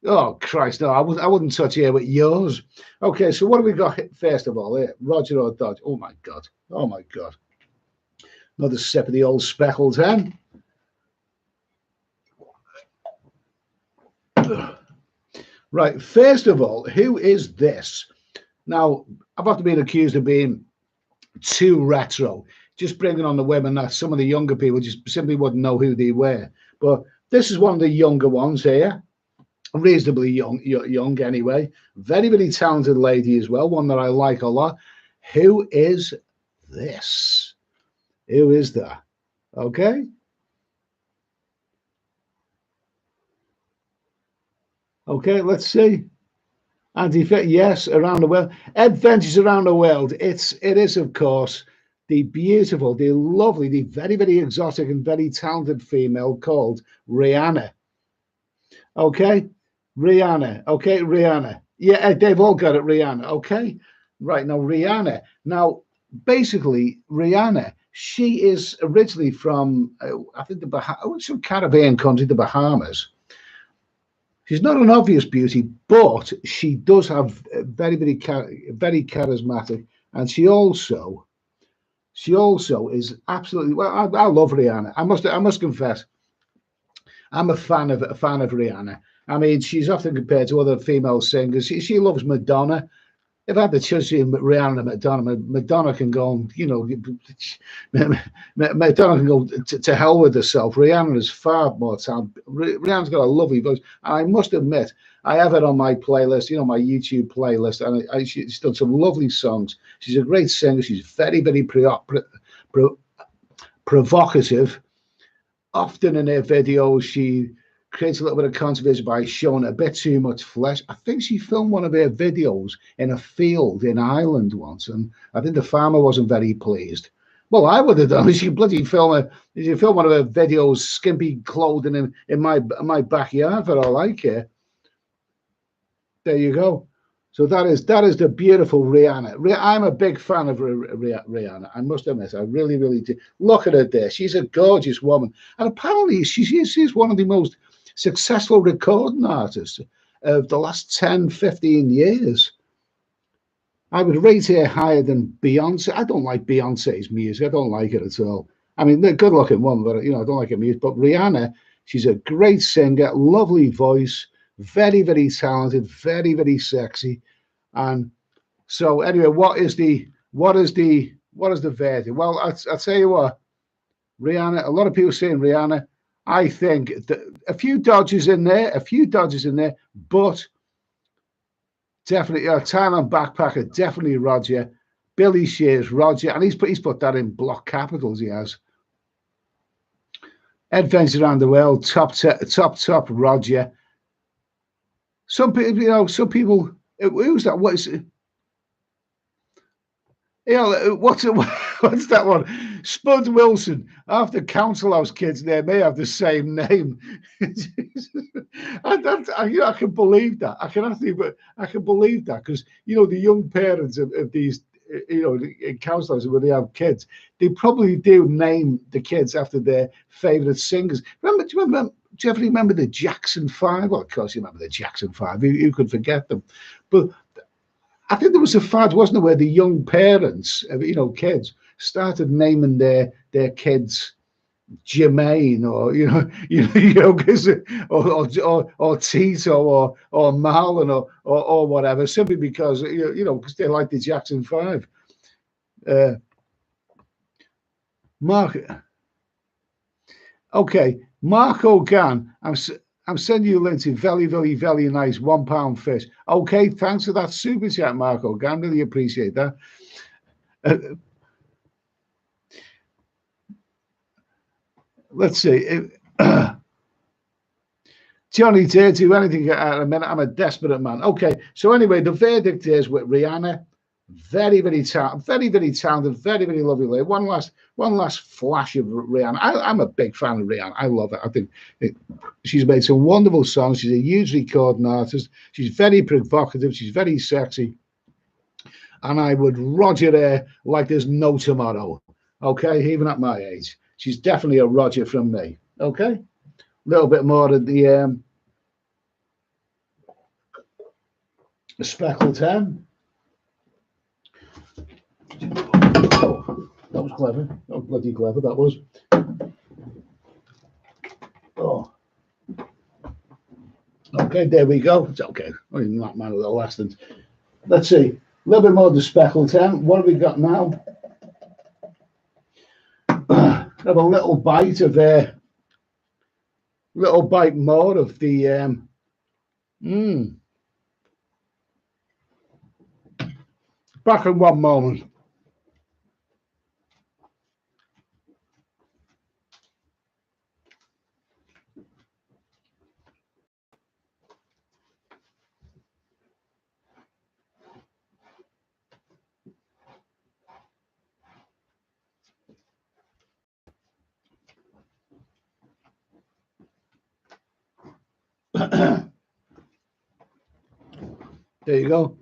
oh, Christ, no, I wouldn't touch here with yours. Okay, so what have we got first of all here? Roger or Dodger? Oh, my God. Oh, my God. Another sip of the old speckled hen. Right, first of all, who is this? Now, I've often been accused of being too retro, just bringing on the women that some of the younger people just simply wouldn't know who they were. But this is one of the younger ones here, reasonably young anyway. Very, very talented lady as well, one that I like a lot. Who is this? Who is that? Okay. Okay, let's see. Andy, yes, around the world. Adventures around the world. It is, of course, the beautiful, the lovely, the very, very exotic and very talented female called Rihanna. Okay, Rihanna. Okay, Rihanna. Yeah, they've all got it, Rihanna. Okay, right now, Rihanna. Now, basically, Rihanna. She is originally from, I think, some Caribbean country, the Bahamas. She's not an obvious beauty, but she does have very, very charismatic, and she also is absolutely well. I love Rihanna. I must confess, I'm a fan of Rihanna. I mean, she's often compared to other female singers. She loves Madonna. If I had the choice between Rihanna and Madonna can go, Madonna can go to hell with herself. Rihanna is far more talented. Rihanna's got a lovely voice. And I must admit, I have it on my playlist, my YouTube playlist, and she's done some lovely songs. She's a great singer. She's very, very provocative. Often in her videos, she creates a little bit of controversy by showing a bit too much flesh. I think she filmed one of her videos in a field in Ireland once, and I think the farmer wasn't very pleased. Well, I would have done. She bloody film one of her videos, skimpy clothing in my backyard for all I care. There you go. So that is the beautiful Rihanna. I'm a big fan of Rihanna. I must admit, I really, really do. Look at her there. She's a gorgeous woman, and apparently she's one of the most successful recording artists of the last 10, 15 years. I would rate her higher than Beyonce. I don't like Beyonce's music. I don't like it at all. I mean, they're a good-looking woman, but I don't like her music. But Rihanna, she's a great singer, lovely voice, very, very talented, very, very sexy. And so anyway, what is the verdict? Well, I'll tell you what, Rihanna, a lot of people saying Rihanna. I think a few dodges in there, but definitely Thailand Backpacker, definitely Roger. Billy Shears, Roger, and he's put that in block capitals. He has. Adventures Around the World, top Roger. Some people, who's that? What is it? What's that one? Spud Wilson. After Council House kids, they may have the same name. I can believe that. I can believe that because the young parents of these in Council House where they have kids, they probably do name the kids after their favourite singers. Do you remember you ever remember the Jackson 5? Well, of course you remember the Jackson 5. Who could forget them? But I think there was a fad, wasn't there, where the young parents, kids, started naming their kids Jermaine, or or Tito, or Marlon, or whatever, simply because because they like the Jackson 5. Mark, okay, Mark O'Gan, I'm sending you, Lindsay, very, very, very nice £1 fish. Okay, thanks for that super chat, Mark O'Gan. Really appreciate that. Let's see. Johnny, dare do anything at a minute. I'm a desperate man. Okay, so anyway, the verdict is with Rihanna. Very, very talented, very, very lovely lady. One last flash of Rihanna. I'm a big fan of Rihanna. I love it. I think she's made some wonderful songs. She's a huge recording artist. She's very provocative. She's very sexy. And I would Roger her like there's no tomorrow. Okay, even at my age. She's definitely a Roger from me. Okay, a little bit more of the speckled hen. Oh, that was clever. That was bloody clever. That was. Oh. Okay, there we go. It's okay. I mean, that man with the last. Let's see. A little bit more of the speckled hen. What have we got now? Have a little bite of little bite more of the back in one moment. There you go.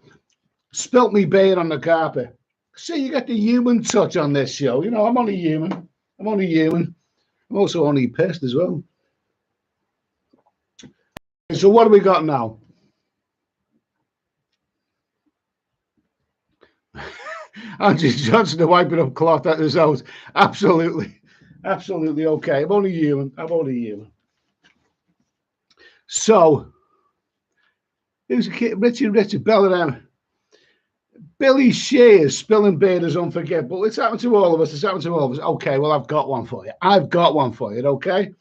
Spilt me beer on the carpet. See, you get the human touch on this show. I'm only human. I'm also only pissed as well. So what do we got now? Andrew Johnson, the wiping up cloth at his house. Absolutely okay. I'm only human. So, who's a kid? Richard Bellingham. Billy Shears, spilling beer is unforgivable. It's happened to all of us. Okay, well, I've got one for you. Okay?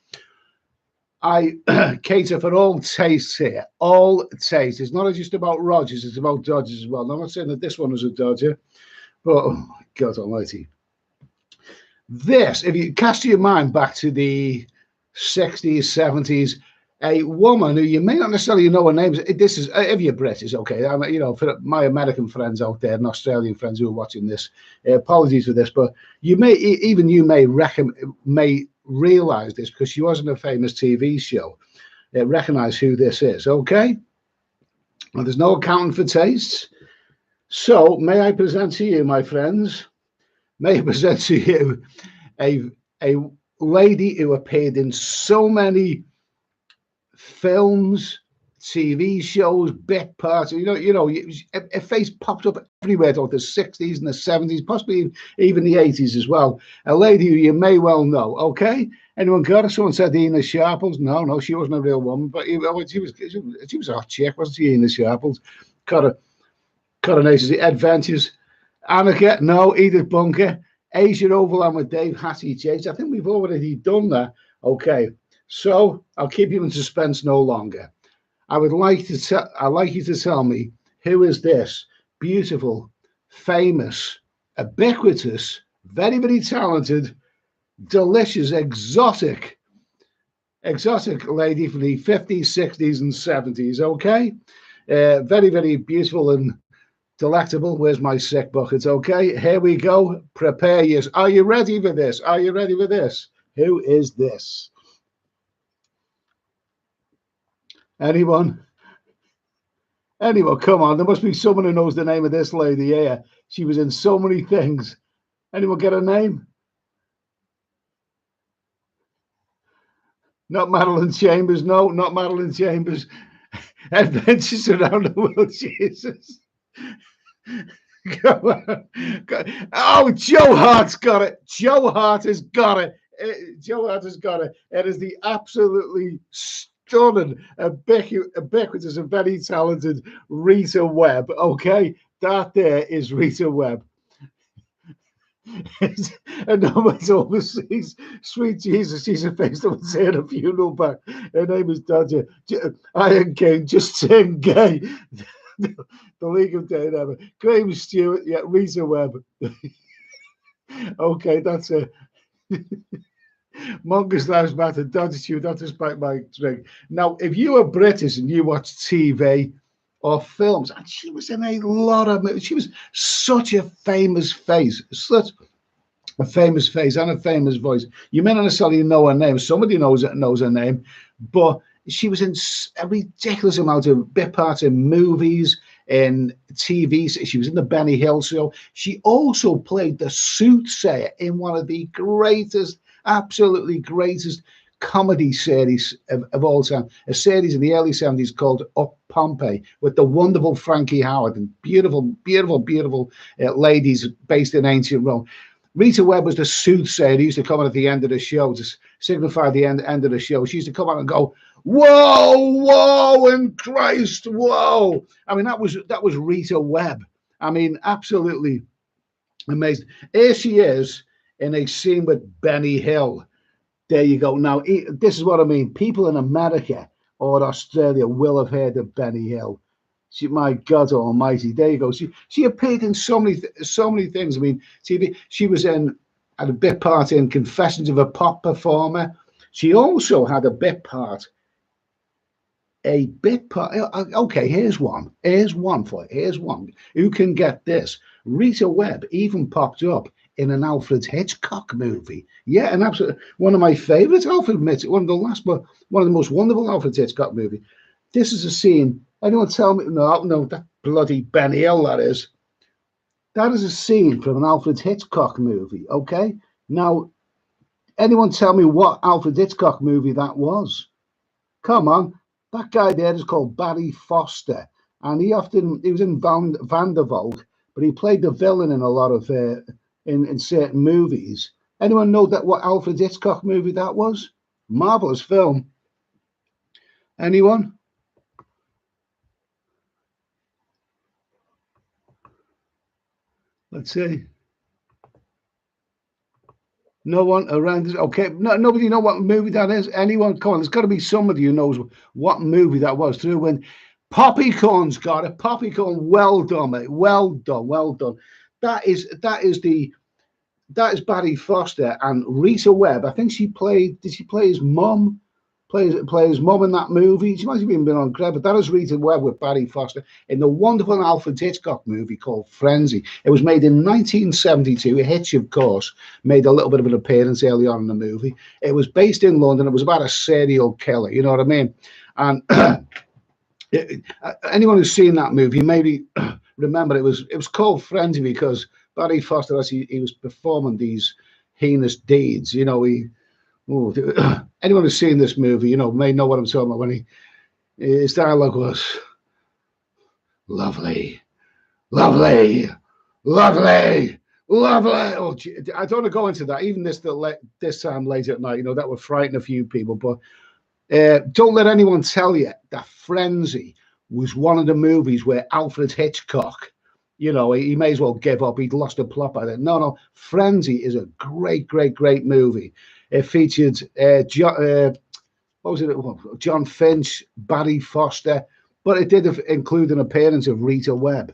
I cater for all tastes here. All tastes. It's not just about Rogers, it's about Dodgers as well. I'm not saying that this one was a Dodger, but oh my God almighty. This, if you cast your mind back to the 60s, 70s, a woman who you may not necessarily know her name. This is, if you're British, okay. For my American friends out there and Australian friends who are watching this, apologies for this, but you may realize this because she was in a famous TV show. Recognize who this is, okay? Well, there's no accounting for tastes. So may I present to you, my friends? May I present to you a lady who appeared in so many films, TV shows, bit parts. Her face popped up everywhere throughout the 60s and the 70s, possibly even the 80s as well. A lady who you may well know. Okay, anyone got her? Someone said Ina Sharples. No, she wasn't a real woman, but she was a hot chick, wasn't she? Ina Sharples. Coronations, Adventures. Annika. No. Edith Bunker. Asia Overland with Dave Hattie Chase. I think we've already done that. Okay. So I'll keep you in suspense no longer. I'd like you to tell me, who is this beautiful, famous, ubiquitous, very, very talented, delicious, exotic lady from the 50s, 60s, and 70s. Okay, very, very beautiful and delectable. Where's my sick bucket? Okay, here we go. Prepare yours. Are you ready for this? Who is this? Anyone? Come on, there must be someone who knows the name of this lady. Yeah, she was in so many things. Anyone get her name? Not Madeline Chambers. No, not Madeline Chambers. Adventures Around the World. Jesus. Come on. Oh, Joe Hart's got it. Joe Hart has got it. Joe Hart has got it. It is the absolutely stunning, ubiquitous, and very talented Rita Webb. Okay, that there is Rita Webb. And nobody's overseas. Sweet Jesus, she's a face that would say at a funeral back. Her name is Dodger. Iron King, just turned gay. The League of Day Never. Graham Stewart, yeah, Rita Webb. Okay, that's it. Mongoose Lives Matter, Dodger Stewart, not to spike my drink. Now, if you are British and you watch TV or films, and she was in a lot of movies, she was such a famous face, such a famous face and a famous voice. You may not necessarily know her name. Somebody knows her name, but she was in a ridiculous amount of bit parts in movies, in TV. She was in the Benny Hill show. She also played the soothsayer in one of the greatest, absolutely greatest comedy series of all time. A series in the early 70s called Up Pompeii with the wonderful Frankie Howard and beautiful, beautiful, beautiful ladies based in ancient Rome. Rita Webb was the soothsayer who used to come on at the end of the show to signify the end of the show. She used to come on and go, "Whoa, whoa, in Christ, whoa!" I mean, that was Rita Webb. I mean, absolutely amazing. Here she is in a scene with Benny Hill. There you go. Now, this is what I mean. People in America or Australia will have heard of Benny Hill. My God Almighty! There you go. She appeared in so many things. I mean, TV. She was had a bit part in Confessions of a Pop Performer. She also had a bit part. Okay, here's one. Here's one for you. Here's one. Who can get this? Rita Webb even popped up in an Alfred Hitchcock movie. Yeah, an absolute one of my favorites. Alfred Hitchcock, one of the most wonderful Alfred Hitchcock movie. This is a scene. Anyone tell me? No, that bloody Benny Hill, that is. That is a scene from an Alfred Hitchcock movie, okay? Now, anyone tell me what Alfred Hitchcock movie that was? Come on. That guy there is called Barry Foster, and he was in Van der Volk, but he played the villain in a lot of, in certain movies. Anyone know what Alfred Hitchcock movie that was? Marvelous film. Anyone? Let's see. No one around this. Okay, nobody know what movie that is. Anyone? Come on, there's got to be somebody who knows what movie that was. Through when Poppycorn's got it. Poppycorn, well done, mate. Well done, well done. That is Barry Foster and Rita Webb. I think she played. Did she play his mum? Play his mum in that movie. She might have even been on credit, but that is Rita Webb with Barry Foster in the wonderful Alfred Hitchcock movie called Frenzy. It was made in 1972. Hitch, of course, made a little bit of an appearance early on in the movie. It was based in London. It was about a serial killer. You know what I mean? And anyone who's seen that movie maybe remember it was called Frenzy because Barry Foster, as he was performing these heinous deeds. You know, anyone who's seen this movie, you know, may know what I'm talking about when his dialogue was lovely, lovely, lovely, lovely. Oh, I don't want to go into that. Even this time late at night, you know, that would frighten a few people. But don't let anyone tell you that Frenzy was one of the movies where Alfred Hitchcock, you know, he may as well give up. He'd lost the plot by then. No, Frenzy is a great, great, great movie. It featured John Finch, Barry Foster, but it did include an appearance of Rita Webb.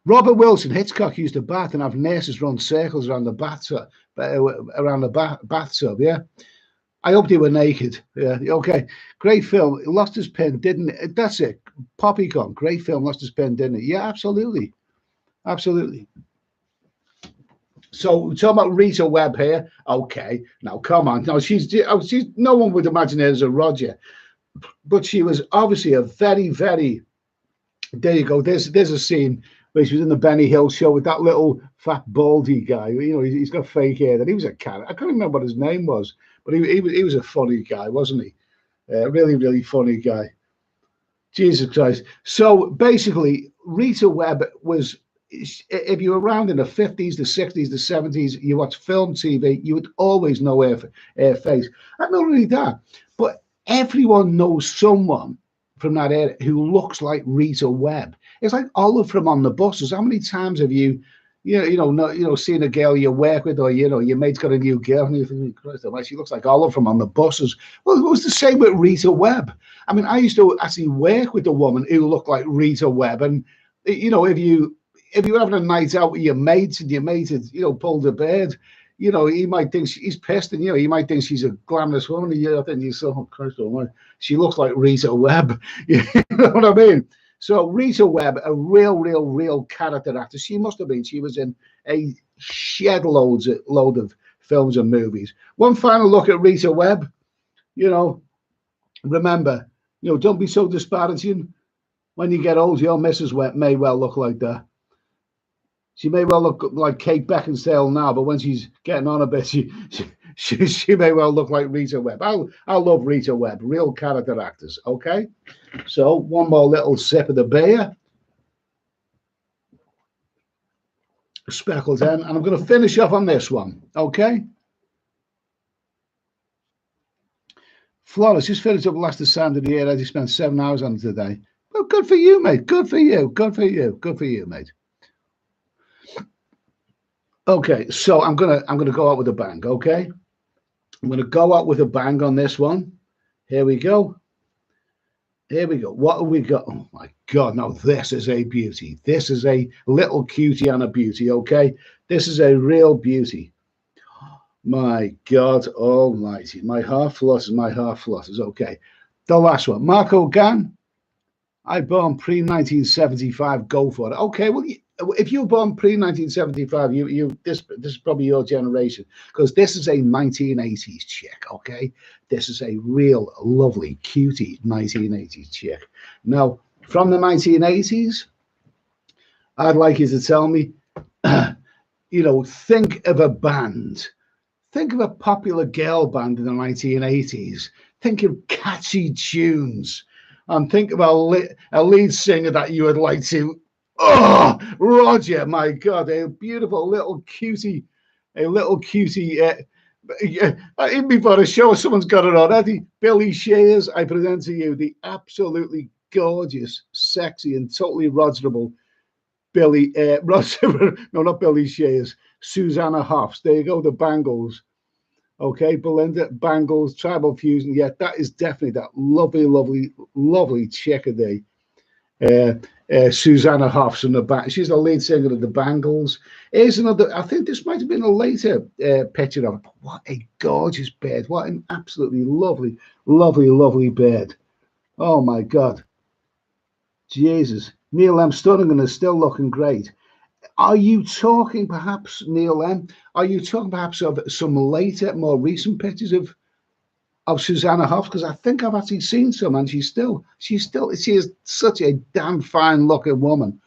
Robert Wilson, Hitchcock used a bath and have nurses run circles around the bathtub. Yeah, I hope they were naked. Yeah, okay, great film. Lost his pen, didn't it? That's it. Poppycorn, great film. Lost his pen, didn't it? Yeah, absolutely, absolutely. So we're talking about Rita Webb here. Okay, now come on. Now she's no one would imagine her as a Roger, but she was obviously a very, very. There you go. There's a scene where she was in the Benny Hill show with that little fat baldy guy. You know, he's got fake hair. That he was a cat. I can't remember what his name was, But he was a funny guy, wasn't he? Really, really funny guy. Jesus Christ. So basically, Rita Webb was, if you were around in the 50s, the 60s, the 70s, you watched film TV, you would always know her face. And not only that, but everyone knows someone from that area who looks like Rita Webb. It's like Olive from On the Buses. How many times have you, seen a girl you work with, or your mate's got a new girl, and you think, Christ, she looks like Olive from On the Buses. Well, it was the same with Rita Webb. I mean, I used to actually work with a woman who looked like Rita Webb, and if you're having a night out with your mates and your mate had, pulled a bird, he might think he's pissed, and he might think she's a glamorous woman, and then you say, oh Christ, she looks like Rita Webb. You know what I mean? So Rita Webb, a real character actor. She must have been. She was in a load of films and movies. One final look at Rita Webb. Remember, don't be so disparaging. When you get old, your Mrs. Webb may well look like that. She may well look like Kate Beckinsale now, but when she's getting on a bit, she may well look like Rita Webb. I love Rita Webb, real character actors. Okay, so one more little sip of the beer, Speckled Hen, and I'm going to finish off on this one. Okay, Flawless, just finished up last assignment of the year. I just spent 7 hours on it today. Well, good for you, mate. Good for you. Good for you. Good for you, mate. Okay, so I'm gonna go out with a bang. Okay, I'm gonna go out with a bang on this one. Here we go. Here we go. What have we got? Oh my God! Now this is a beauty. This is a little cutie and a beauty. Okay, this is a real beauty. My God Almighty! My heart flutters. My heart flutters. Okay, the last one. Marco Gan. I born pre-1975. Go for it. Okay, well. If you were born pre-1975, this is probably your generation, because this is a 1980s chick, okay? This is a real lovely, cutie 1980s chick. Now, from the 1980s, I'd like you to tell me, think of a band. Think of a popular girl band in the 1980s. Think of catchy tunes. And think of a lead singer that you would like to. Oh, Roger, my God, a beautiful little cutie, even before the show, someone's got it already. Billy Shears, I present to you the absolutely gorgeous, sexy, and totally Rogerable not Billy Shears, Susanna Hoffs. There you go, the Bangles. Okay, Belinda, Bangles, Tribal Fusion. Yeah, that is definitely that lovely chick of the Susanna Hoffs in the back. She's the lead singer of the Bangles. Here's another. I think this might have been a later picture of it. But what a gorgeous bed! What an absolutely lovely bed! Oh my God, Jesus! Neil M. Stunning and is still looking great. Are you talking perhaps, Neil M? Are you talking perhaps of some later, more recent pictures of Susanna Hoffs? Because I think I've actually seen some, and she is such a damn fine looking woman.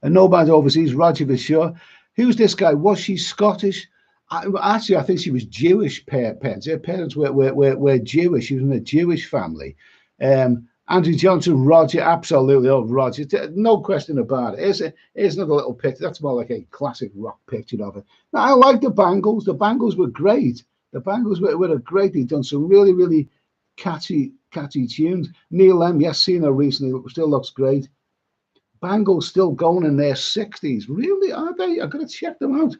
And nobody overseas, Roger for sure. Who's this guy? Was she Scottish? I think she was Jewish parents. Her parents were Jewish. She was in a Jewish family. Andrew Johnson, Roger, absolutely. Oh, Roger, no question about it. Here's another little picture. That's more like a classic rock picture of it. Now, I like the Bangles. The Bangles were great. The Bangles were great. They've done some really catchy tunes. Neil M, yes, seen her recently. Still looks great. Bangles still going in their 60s. Really, are they? I've got to check them out.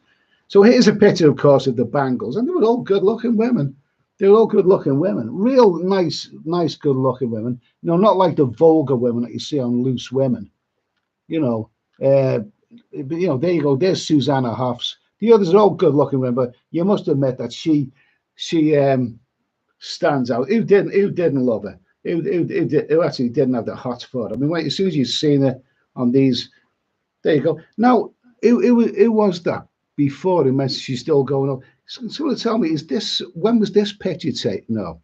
So here's a picture, of course, of the Bangles. And they were all good-looking women. They were all good-looking women. Real nice, good-looking women. Not like the vulgar women that you see on Loose Women. There you go. There's Susanna Hoffs. The others are all good-looking women, but you must admit that she stands out. Who didn't love her? Who actually didn't have the hots for her? I mean, as soon as you've seen her on these, there you go. Now, who was that before? She's still going on. Someone tell me, when was this picture taken? No,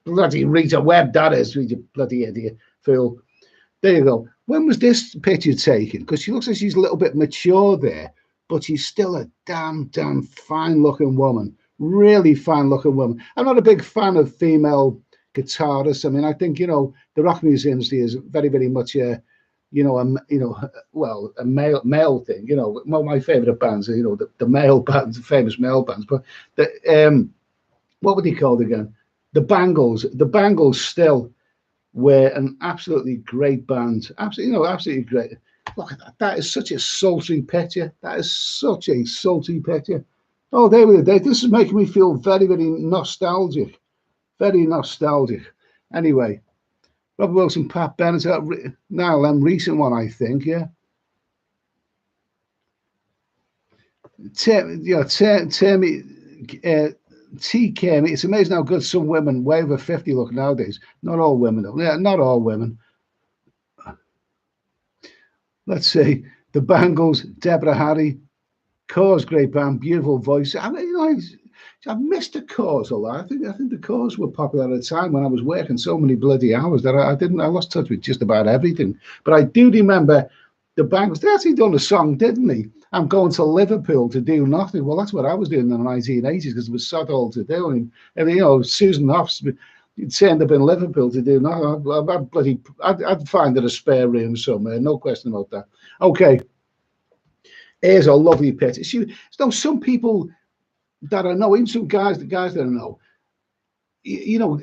bloody Rita Webb, that is, you bloody idiot, fool. There you go. When was this picture taken? Because she looks like she's a little bit mature there, but she's still a damn fine looking woman. really fine-looking woman. I'm not a big fan of female guitarists. I mean, I think, you know, the rock music industry is very, very much a, you know, well, a male thing. You know, one of my favorite bands are, you know, the male bands, the famous male bands. But the what were they called again? The Bangles. The Bangles still were an absolutely great band. Absolutely, you know, absolutely great. Look at that. That is such a sultry picture. That is such a sultry picture. Oh, they were there. This is making me feel very, very nostalgic. Very nostalgic. Anyway, Robert Wilson, Pat Bennett, now recent one, I think, yeah. Tammy, T. Kermy, it's amazing how good some women way over 50 look nowadays. Not all women, though. Yeah, not all women. Let's see. The Bangles, Deborah Harry, Cause, great band, beautiful voice. I mean, you know, I've missed the Cause a lot. I think the Cause were popular at a time when I was working so many bloody hours that I lost touch with just about everything. But I do remember the Bangles. They actually done a song, didn't they? I'm going to Liverpool to do nothing. Well, that's what I was doing in the 1980s because it was sod all to do. And you know, Susan Hoffs turned up in Liverpool to do nothing. I'd find it a spare room somewhere, no question about that. Okay. Here's a lovely picture. So some people that I know, even some guys, the guys that I know, you know,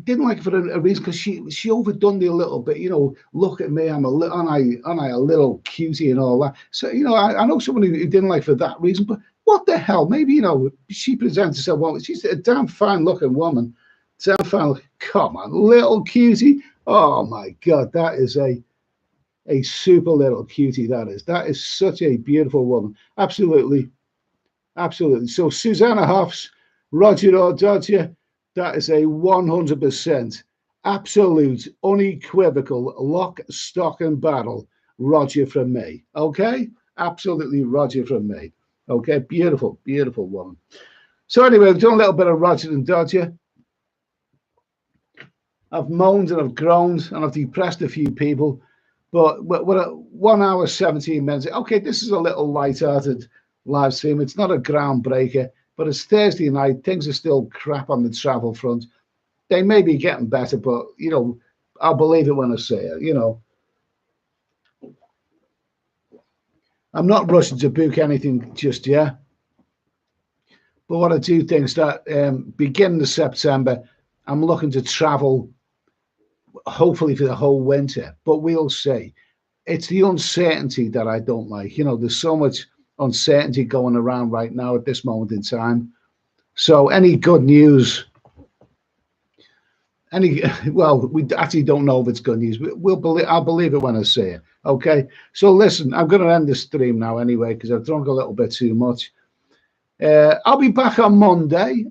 didn't like it for a reason because she overdone me a little bit. You know, look at me, I'm a little, aren't I a little cutie and all that. So you know, I know someone who didn't like for that reason. But what the hell? Maybe, you know, she presents herself well. She's a damn fine looking woman. Damn fine looking. Come on, little cutie. Oh my God, that is a super little cutie. That is such a beautiful woman. Absolutely, absolutely. So Susanna Hoffs, Roger or Dodger, that is a 100% absolute, unequivocal lock, stock, and barrel Roger from me. Okay, absolutely Roger from me. Okay, beautiful, beautiful woman. So anyway, we've done a little bit of Roger and Dodger. I've moaned and I've groaned and I've depressed a few people. But we're at 1 hour, 17 minutes. Okay, this is a little light-hearted live stream. It's not a groundbreaker, but it's Thursday night. Things are still crap on the travel front. They may be getting better, but, you know, I'll believe it when I say it, you know. I'm not rushing to book anything just yet. But what I do think is that beginning of September, I'm looking to travel hopefully for the whole winter, but we'll see. It's the uncertainty that I don't like. You know, there's so much uncertainty going around right now at this moment in time. So any good news, well, we actually don't know if it's good news. I'll believe it when I see it. Okay. So listen, I'm going to end the stream now anyway because I've drunk a little bit too much. I'll be back on Monday.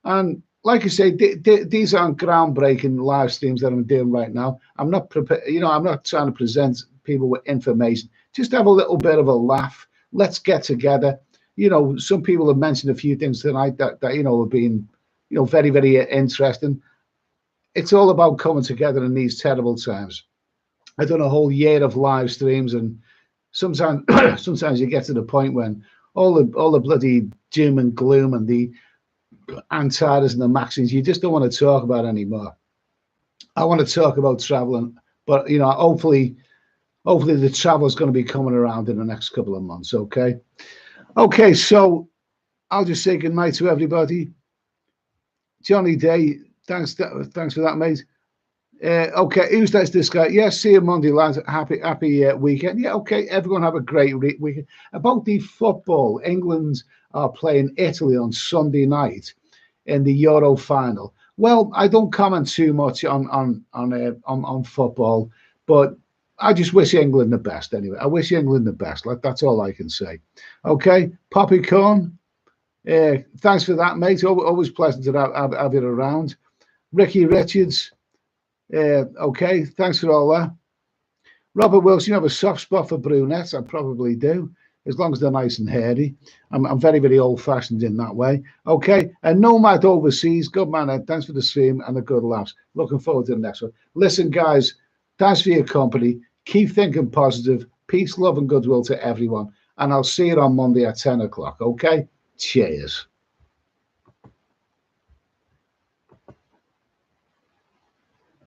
And like I say, these aren't groundbreaking live streams that I'm doing right now. I'm not prepared, you know, I'm not trying to present people with information. Just have a little bit of a laugh. Let's get together. You know, some people have mentioned a few things tonight that you know, have been, you know, very, very interesting. It's all about coming together in these terrible times. I've done a whole year of live streams, and sometimes sometimes you get to the point when all the bloody doom and gloom and the Antares and the Maxims, you just don't want to talk about anymore. I want to talk about traveling, but you know, hopefully the travel is going to be coming around in the next couple of months. Okay, so I'll just say good night to everybody. Johnny Day, thanks for that, mate. Okay, who's this guy? Yeah, see you Monday, lads. Happy weekend. Yeah, okay, everyone have a great weekend. About the football, England are playing Italy on Sunday night in the Euro final. Well, I don't comment too much on football, but I just wish England the best anyway. I wish England the best. Like, that's all I can say. Okay, Poppy Corn, thanks for that, mate. Always pleasant to have you around. Ricky Richards, okay, thanks for all that. Robert Wilson, you have a soft spot for brunettes. I probably do, as long as they're nice and hairy. I'm very, very old-fashioned in that way. Okay, and Nomad Overseas, good man, Ed. Thanks for the stream and the good laughs. Looking forward to the next one. Listen, guys, thanks for your company. Keep thinking positive. Peace, love, and goodwill to everyone. And I'll see you on Monday at 10 o'clock, okay? Cheers.